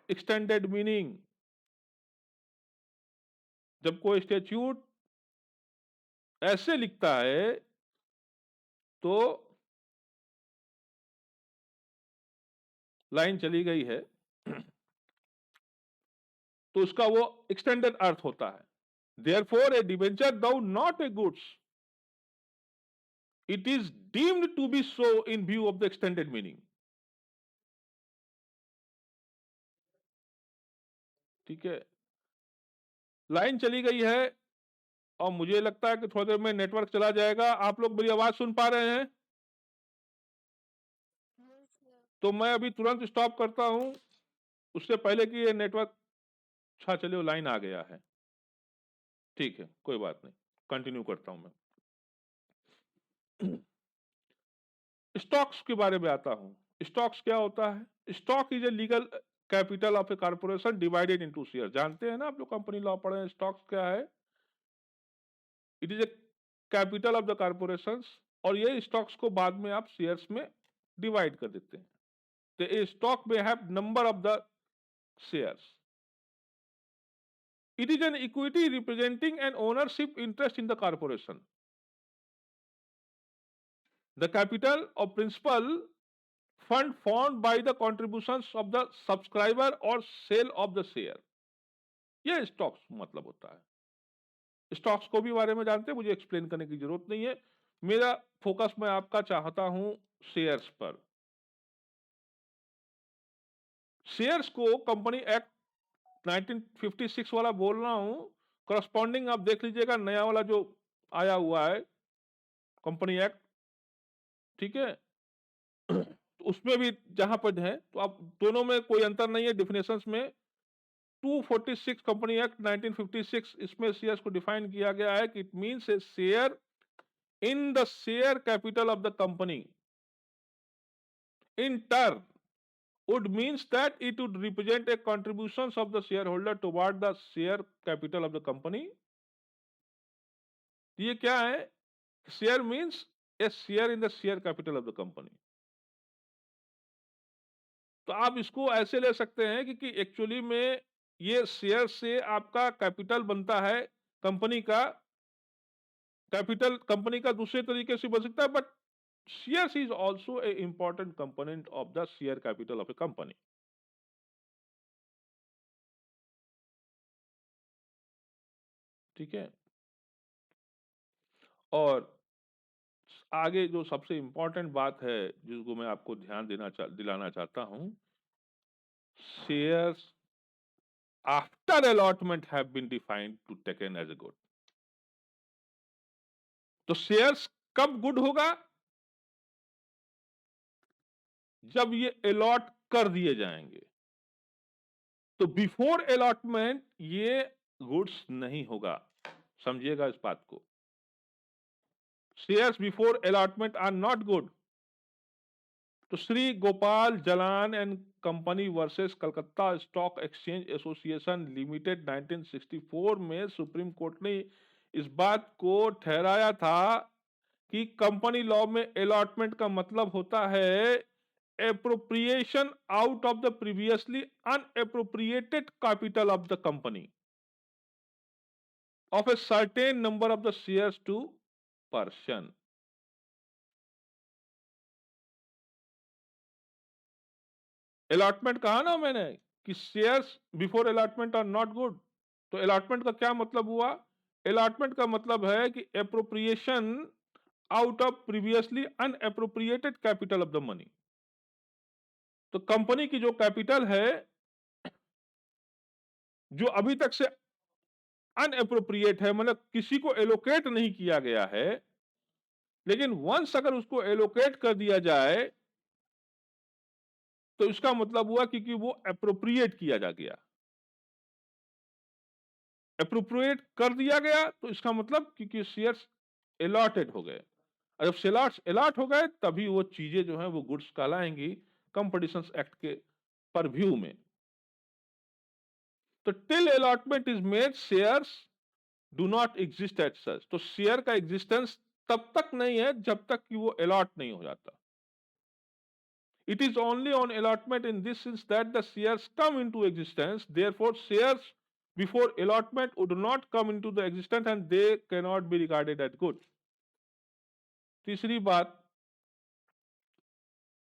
एक्सटेंडेड मीनिंग। जब कोई स्टैट्यूट ऐसे लिखता है तो लाइन चली गई है तो उसका वो एक्सटेंडेड अर्थ होता है। Therefore a debenture though not a goods, it is deemed to be so in view of the extended meaning, ठीक है। लाइन चली गई है और मुझे लगता है कि थोड़ी देर में नेटवर्क चला जाएगा। आप लोग मेरी आवाज सुन पा रहे हैं?
Yes, sir.
तो मैं अभी तुरंत स्टॉप करता हूं उससे पहले कि ये नेटवर्क, अच्छा चलिए लाइन आ गया है, ठीक है कोई बात नहीं, कंटिन्यू करता हूं मैं। स्टॉक्स के बारे में आता हूं। स्टॉक्स क्या होता है? Stock is a legal capital of A corporation divided into share. जानते हैं ना आप लोग, कंपनी लॉ पढ़े हैं। स्टॉक्स क्या है? It is A capital of the corporation और ये स्टॉक्स को बाद में आप शेयर्स में डिवाइड कर देते हैं। तो ए स्टॉक में have number of the shares. It is an equity representing an ownership interest in the corporation. The capital or principal fund formed by the contributions of the subscriber or sale of the share. ये स्टॉक्स मतलब होता है। स्टॉक्स को भी बारे में जानते हैं, मुझे एक्सप्लेन करने की जरूरत नहीं है। मेरा फोकस मैं आपका चाहता हूं शेयर्स पर। शेयर्स को कंपनी एक्ट 1956 वाला बोल रहा हूं, करस्पॉन्डिंग आप देख लीजिएगा नया वाला जो आया हुआ है कंपनी एक्ट, ठीक है। तो उसमें भी जहां पर है तो आप दोनों में कोई अंतर नहीं है डिफिनेशंस में। 246 कंपनी एक्ट 1956, इसमें शेयर्स को डिफाइन किया गया है कि it means A share in the share capital of the company in turn would means that it would represent a contributions of the shareholder toward the share capital of the company. ये क्या है? Share means A share in the share capital of the company. तो आप इसको ऐसे ले सकते हैं कि एक्चुअली में ये शेयर से आपका कैपिटल बनता है कंपनी का। कैपिटल कंपनी का दूसरे तरीके से बन सकता है, but shares is also a important component of the share capital of A company, ठीक है। और आगे जो सबसे इंपॉर्टेंट बात है जिसको मैं आपको ध्यान दिलाना चाहता हूं, shares after allotment have been defined to taken as a good. तो शेयर्स कब गुड होगा? जब ये अलॉट कर दिए जाएंगे। तो बिफोर अलॉटमेंट ये गुड्स नहीं होगा, समझिएगा इस बात को। Shares before allotment are not good. तो Shri Gopal Jalan and company versus Calcutta stock exchange association limited 1964 में सुप्रीम कोर्ट ने इस बात को ठहराया था कि कंपनी लॉ में अलॉटमेंट का मतलब होता है appropriation out of the previously unappropriated capital of the company of a certain number of the shares to person. Allotment कहा ना मैंने कि shares before allotment are not good. तो अलॉटमेंट का क्या मतलब हुआ? अलॉटमेंट का मतलब है कि appropriation out of previously unappropriated capital of the money. तो कंपनी की जो कैपिटल है जो अभी तक से अनएप्रोप्रिएट है, मतलब किसी को एलोकेट नहीं किया गया है, लेकिन वंस अगर उसको एलोकेट कर दिया जाए तो इसका मतलब हुआ कि वो एप्रोप्रिएट किया जा गया। एप्रोप्रिएट कर दिया गया तो इसका मतलब कि शेयर्स अलॉटेड हो गए, और जब शेयर्स अलॉट हो गए तभी वो चीजें जो है वो गुड्स कहलाएंगी कंपटीशन एक्ट के परव्यू में। तो till allotment is made shares do not exist at such. तो शेयर का एग्जिस्टेंस तब तक नहीं है जब तक कि वो अलॉट नहीं हो जाता। It is only on allotment in this sense that the shares come into existence. Therefore, shares before allotment would not come into the existence and they cannot be regarded as good. तीसरी बात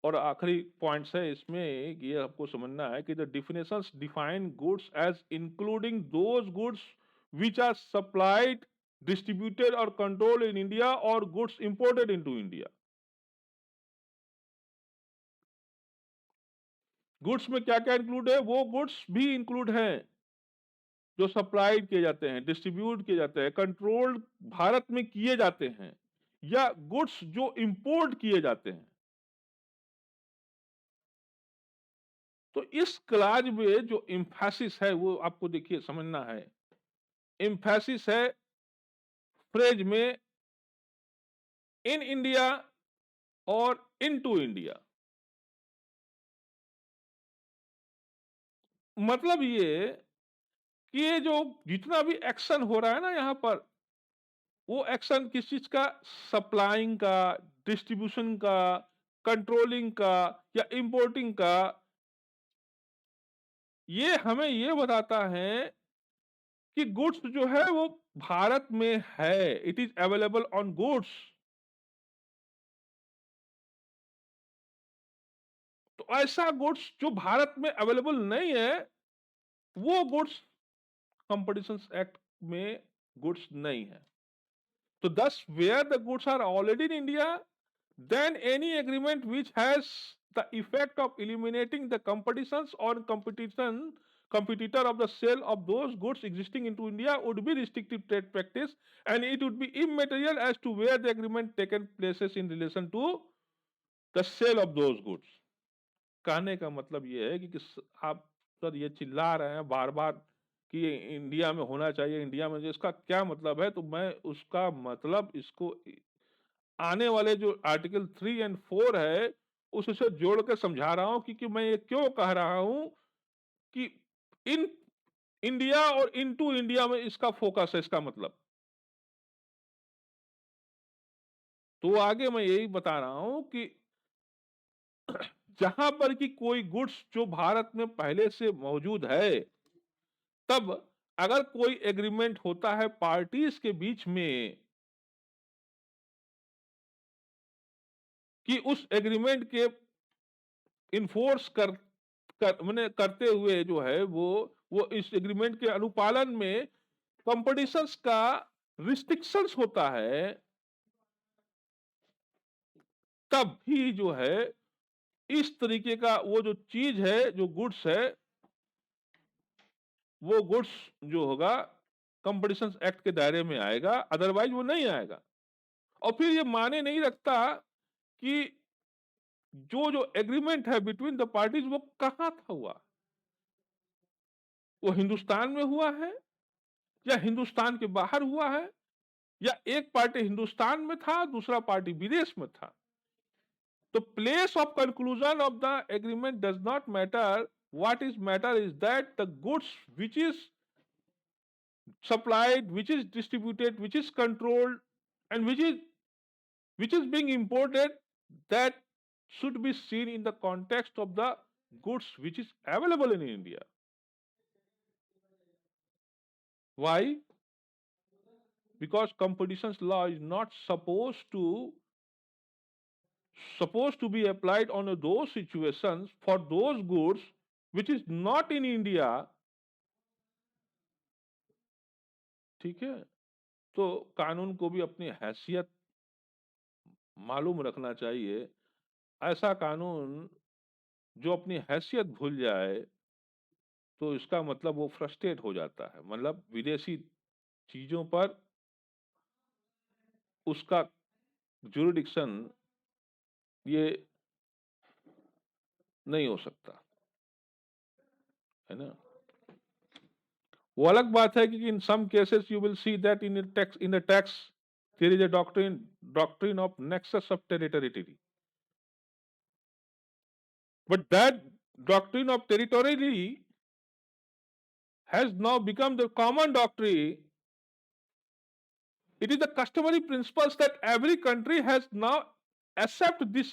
और आखिरी पॉइंट्स है इसमें, ये आपको समझना है कि the definitions define goods as including those goods which are supplied, distributed or controlled in India or goods imported into India. Goods में क्या क्या इंक्लूड है? वो गुड्स भी इंक्लूड हैं जो सप्लाइड किए जाते हैं, डिस्ट्रीब्यूट किए जाते हैं, कंट्रोल्ड भारत में किए जाते हैं, या गुड्स जो इंपोर्ट किए जाते हैं। तो इस क्लाज में जो एम्फेसिस है वो आपको देखिए समझना है। एम्फेसिस है फ्रेज में इन इंडिया और इनटू इंडिया। मतलब ये कि ये जो जितना भी एक्शन हो रहा है ना यहां पर, वो एक्शन किस चीज का? सप्लाइंग का, डिस्ट्रीब्यूशन का, कंट्रोलिंग का या इंपोर्टिंग का। ये हमें ये बताता है कि गुड्स जो है वो भारत में है, it is available on goods. तो ऐसा गुड्स जो भारत में अवेलेबल नहीं है, वो गुड्स कंपटीशन एक्ट में गुड्स नहीं है। तो thus where the goods are already in India, then any agreement which has the effect of eliminating the competitions or competitor of the sale of those goods existing into India would be restrictive trade practice, and it would be immaterial as to where the agreement taken places in relation to the sale of those goods. कहने का मतलब ये है कि आप सर ये चिल्ला रहे हैं बार बार कि इंडिया में होना चाहिए, इंडिया में, इसका क्या मतलब है? तो मैं उसका मतलब इसको आने वाले जो आर्टिकल 3 और 4 है उससे जोड़ के समझा रहा हूं कि मैं ये क्यों कह रहा हूं कि इन इंडिया और इनटू इंडिया में इसका फोकस है, इसका मतलब। तो आगे मैं यही बता रहा हूं कि जहां पर कि कोई गुड्स जो भारत में पहले से मौजूद है, तब अगर कोई एग्रीमेंट होता है पार्टीज के बीच में कि उस एग्रीमेंट के इन्फोर्स मैंने करते हुए जो है वो इस एग्रीमेंट के अनुपालन में कंपटीशंस का रिस्ट्रिक्शंस होता है, तब भी जो है इस तरीके का वो जो चीज है, जो गुड्स है, वो गुड्स जो होगा कंपटीशन एक्ट के दायरे में आएगा, अदरवाइज वो नहीं आएगा। और फिर ये माने नहीं रखता कि जो एग्रीमेंट है बिटवीन द पार्टीज वो कहां था हुआ, वो हिंदुस्तान में हुआ है या हिंदुस्तान के बाहर हुआ है, या एक पार्टी हिंदुस्तान में था दूसरा पार्टी विदेश में था। तो place of conclusion of the agreement does not matter, what is matter is that the goods which is supplied, which is distributed, which is controlled, and which is being imported, that should be seen in the context of the goods which is available in India. Why? Because competition law is not supposed to be applied on those situations for those goods which is not in India. ठीक है, तो कानून को भी अपनी हैसियत मालूम रखना चाहिए। ऐसा कानून जो अपनी हैसियत भूल जाए तो इसका मतलब वो फ्रस्ट्रेट हो जाता है, मतलब विदेशी चीजों पर उसका जुरिडिक्शन ये नहीं हो सकता, है ना। वो अलग बात है कि in some cases you will see that in the tax there is a doctrine of nexus of territoriality, but that doctrine of territoriality has now become the common doctrine. It is the customary principles that every country has now accept this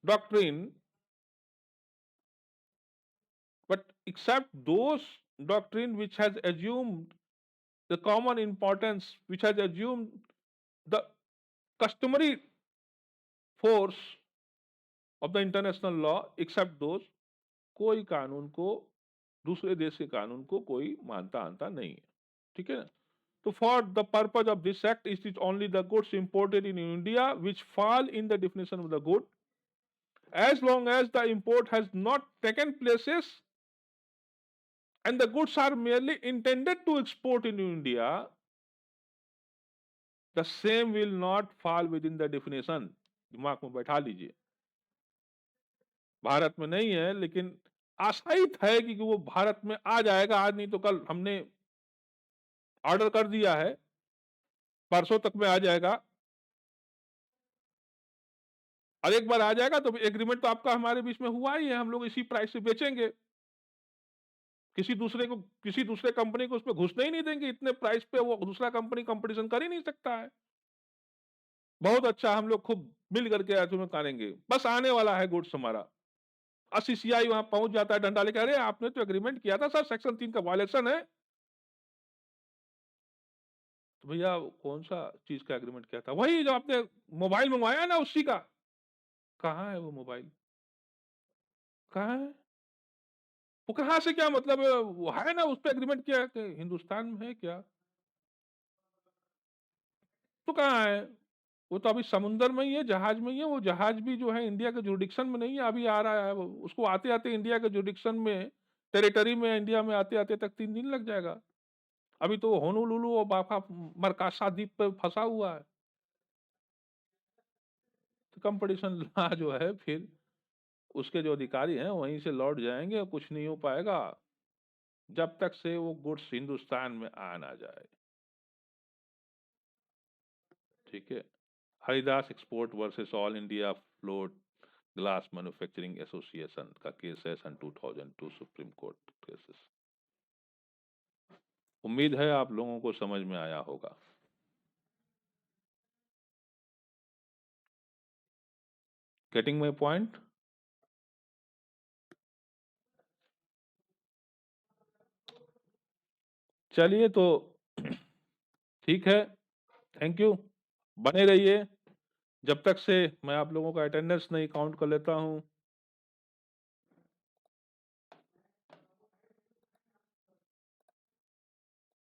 doctrine, but except those doctrine which has assumed the common importance, which has assumed the customary force of the international law, except those, कोई कानून को दूसरे देश के कानून को कोई मानता आनता नहीं है, ठीक है ना। तो for the purpose of this act it is only the goods imported in India which fall in the definition of the good, as long as the import has not taken places and the goods are merely intended to export in India, the same will not fall within the definition. दिमाग में बैठा लीजिए, भारत में नहीं है लेकिन आशायित है कि वो भारत में आ जाएगा, आज नहीं तो कल। हमने ऑर्डर कर दिया है, परसों तक में आ जाएगा, और एक बार आ जाएगा तो एग्रीमेंट तो आपका हमारे बीच में हुआ ही है, हम लोग इसी प्राइस से बेचेंगे, किसी दूसरे कंपनी को उसमें घुसने ही नहीं देंगे, इतने प्राइस पे वो दूसरा कंपनी कंपटीशन कर ही नहीं सकता है। बहुत अच्छा, हम लोग खूब मिल करके तुम्हें करेंगे, बस आने वाला है गुड्स हमारा। सीसीआई वहां पहुंच जाता है डंडा लेकर, अरे आपने तो एग्रीमेंट किया था सर, सेक्शन 3 का वायलेशन है। तो भैया कौन सा चीज का एग्रीमेंट किया था? वही जो आपने मोबाइल मंगवाया ना, उसी का। कहाँ है वो मोबाइल? कहाँ है वो? कहाँ से क्या मतलब है? वो है ना, उस पर एग्रीमेंट किया है, हिंदुस्तान में है क्या? तो कहाँ है वो? तो अभी समुंदर में ही है, जहाज में ही है। वो जहाज भी जो है इंडिया के जुरिडिक्शन में नहीं है, अभी आ रहा है उसको आते आते इंडिया के जुरिडिक्शन में, टेरिटरी में, इंडिया में आते आते तक 3 दिन लग जाएगा। अभी तो होनोलुलु और बाफा मरकासा द्वीप पे फंसा हुआ है। तो कंपटीशन लॉ जो है फिर उसके जो अधिकारी हैं वहीं से लौट जाएंगे और कुछ नहीं हो पाएगा जब तक से वो गुड्स हिंदुस्तान में आ ना जाए, ठीक है। Haridas export versus all India float glass manufacturing association का केस है सन 2002 सुप्रीम कोर्ट केसेस। उम्मीद है आप लोगों को समझ में आया होगा। Getting my point? चलिए तो ठीक है, थैंक यू, बने रहिए। जब तक से मैं आप लोगों का अटेंडेंस नहीं काउंट कर लेता हूं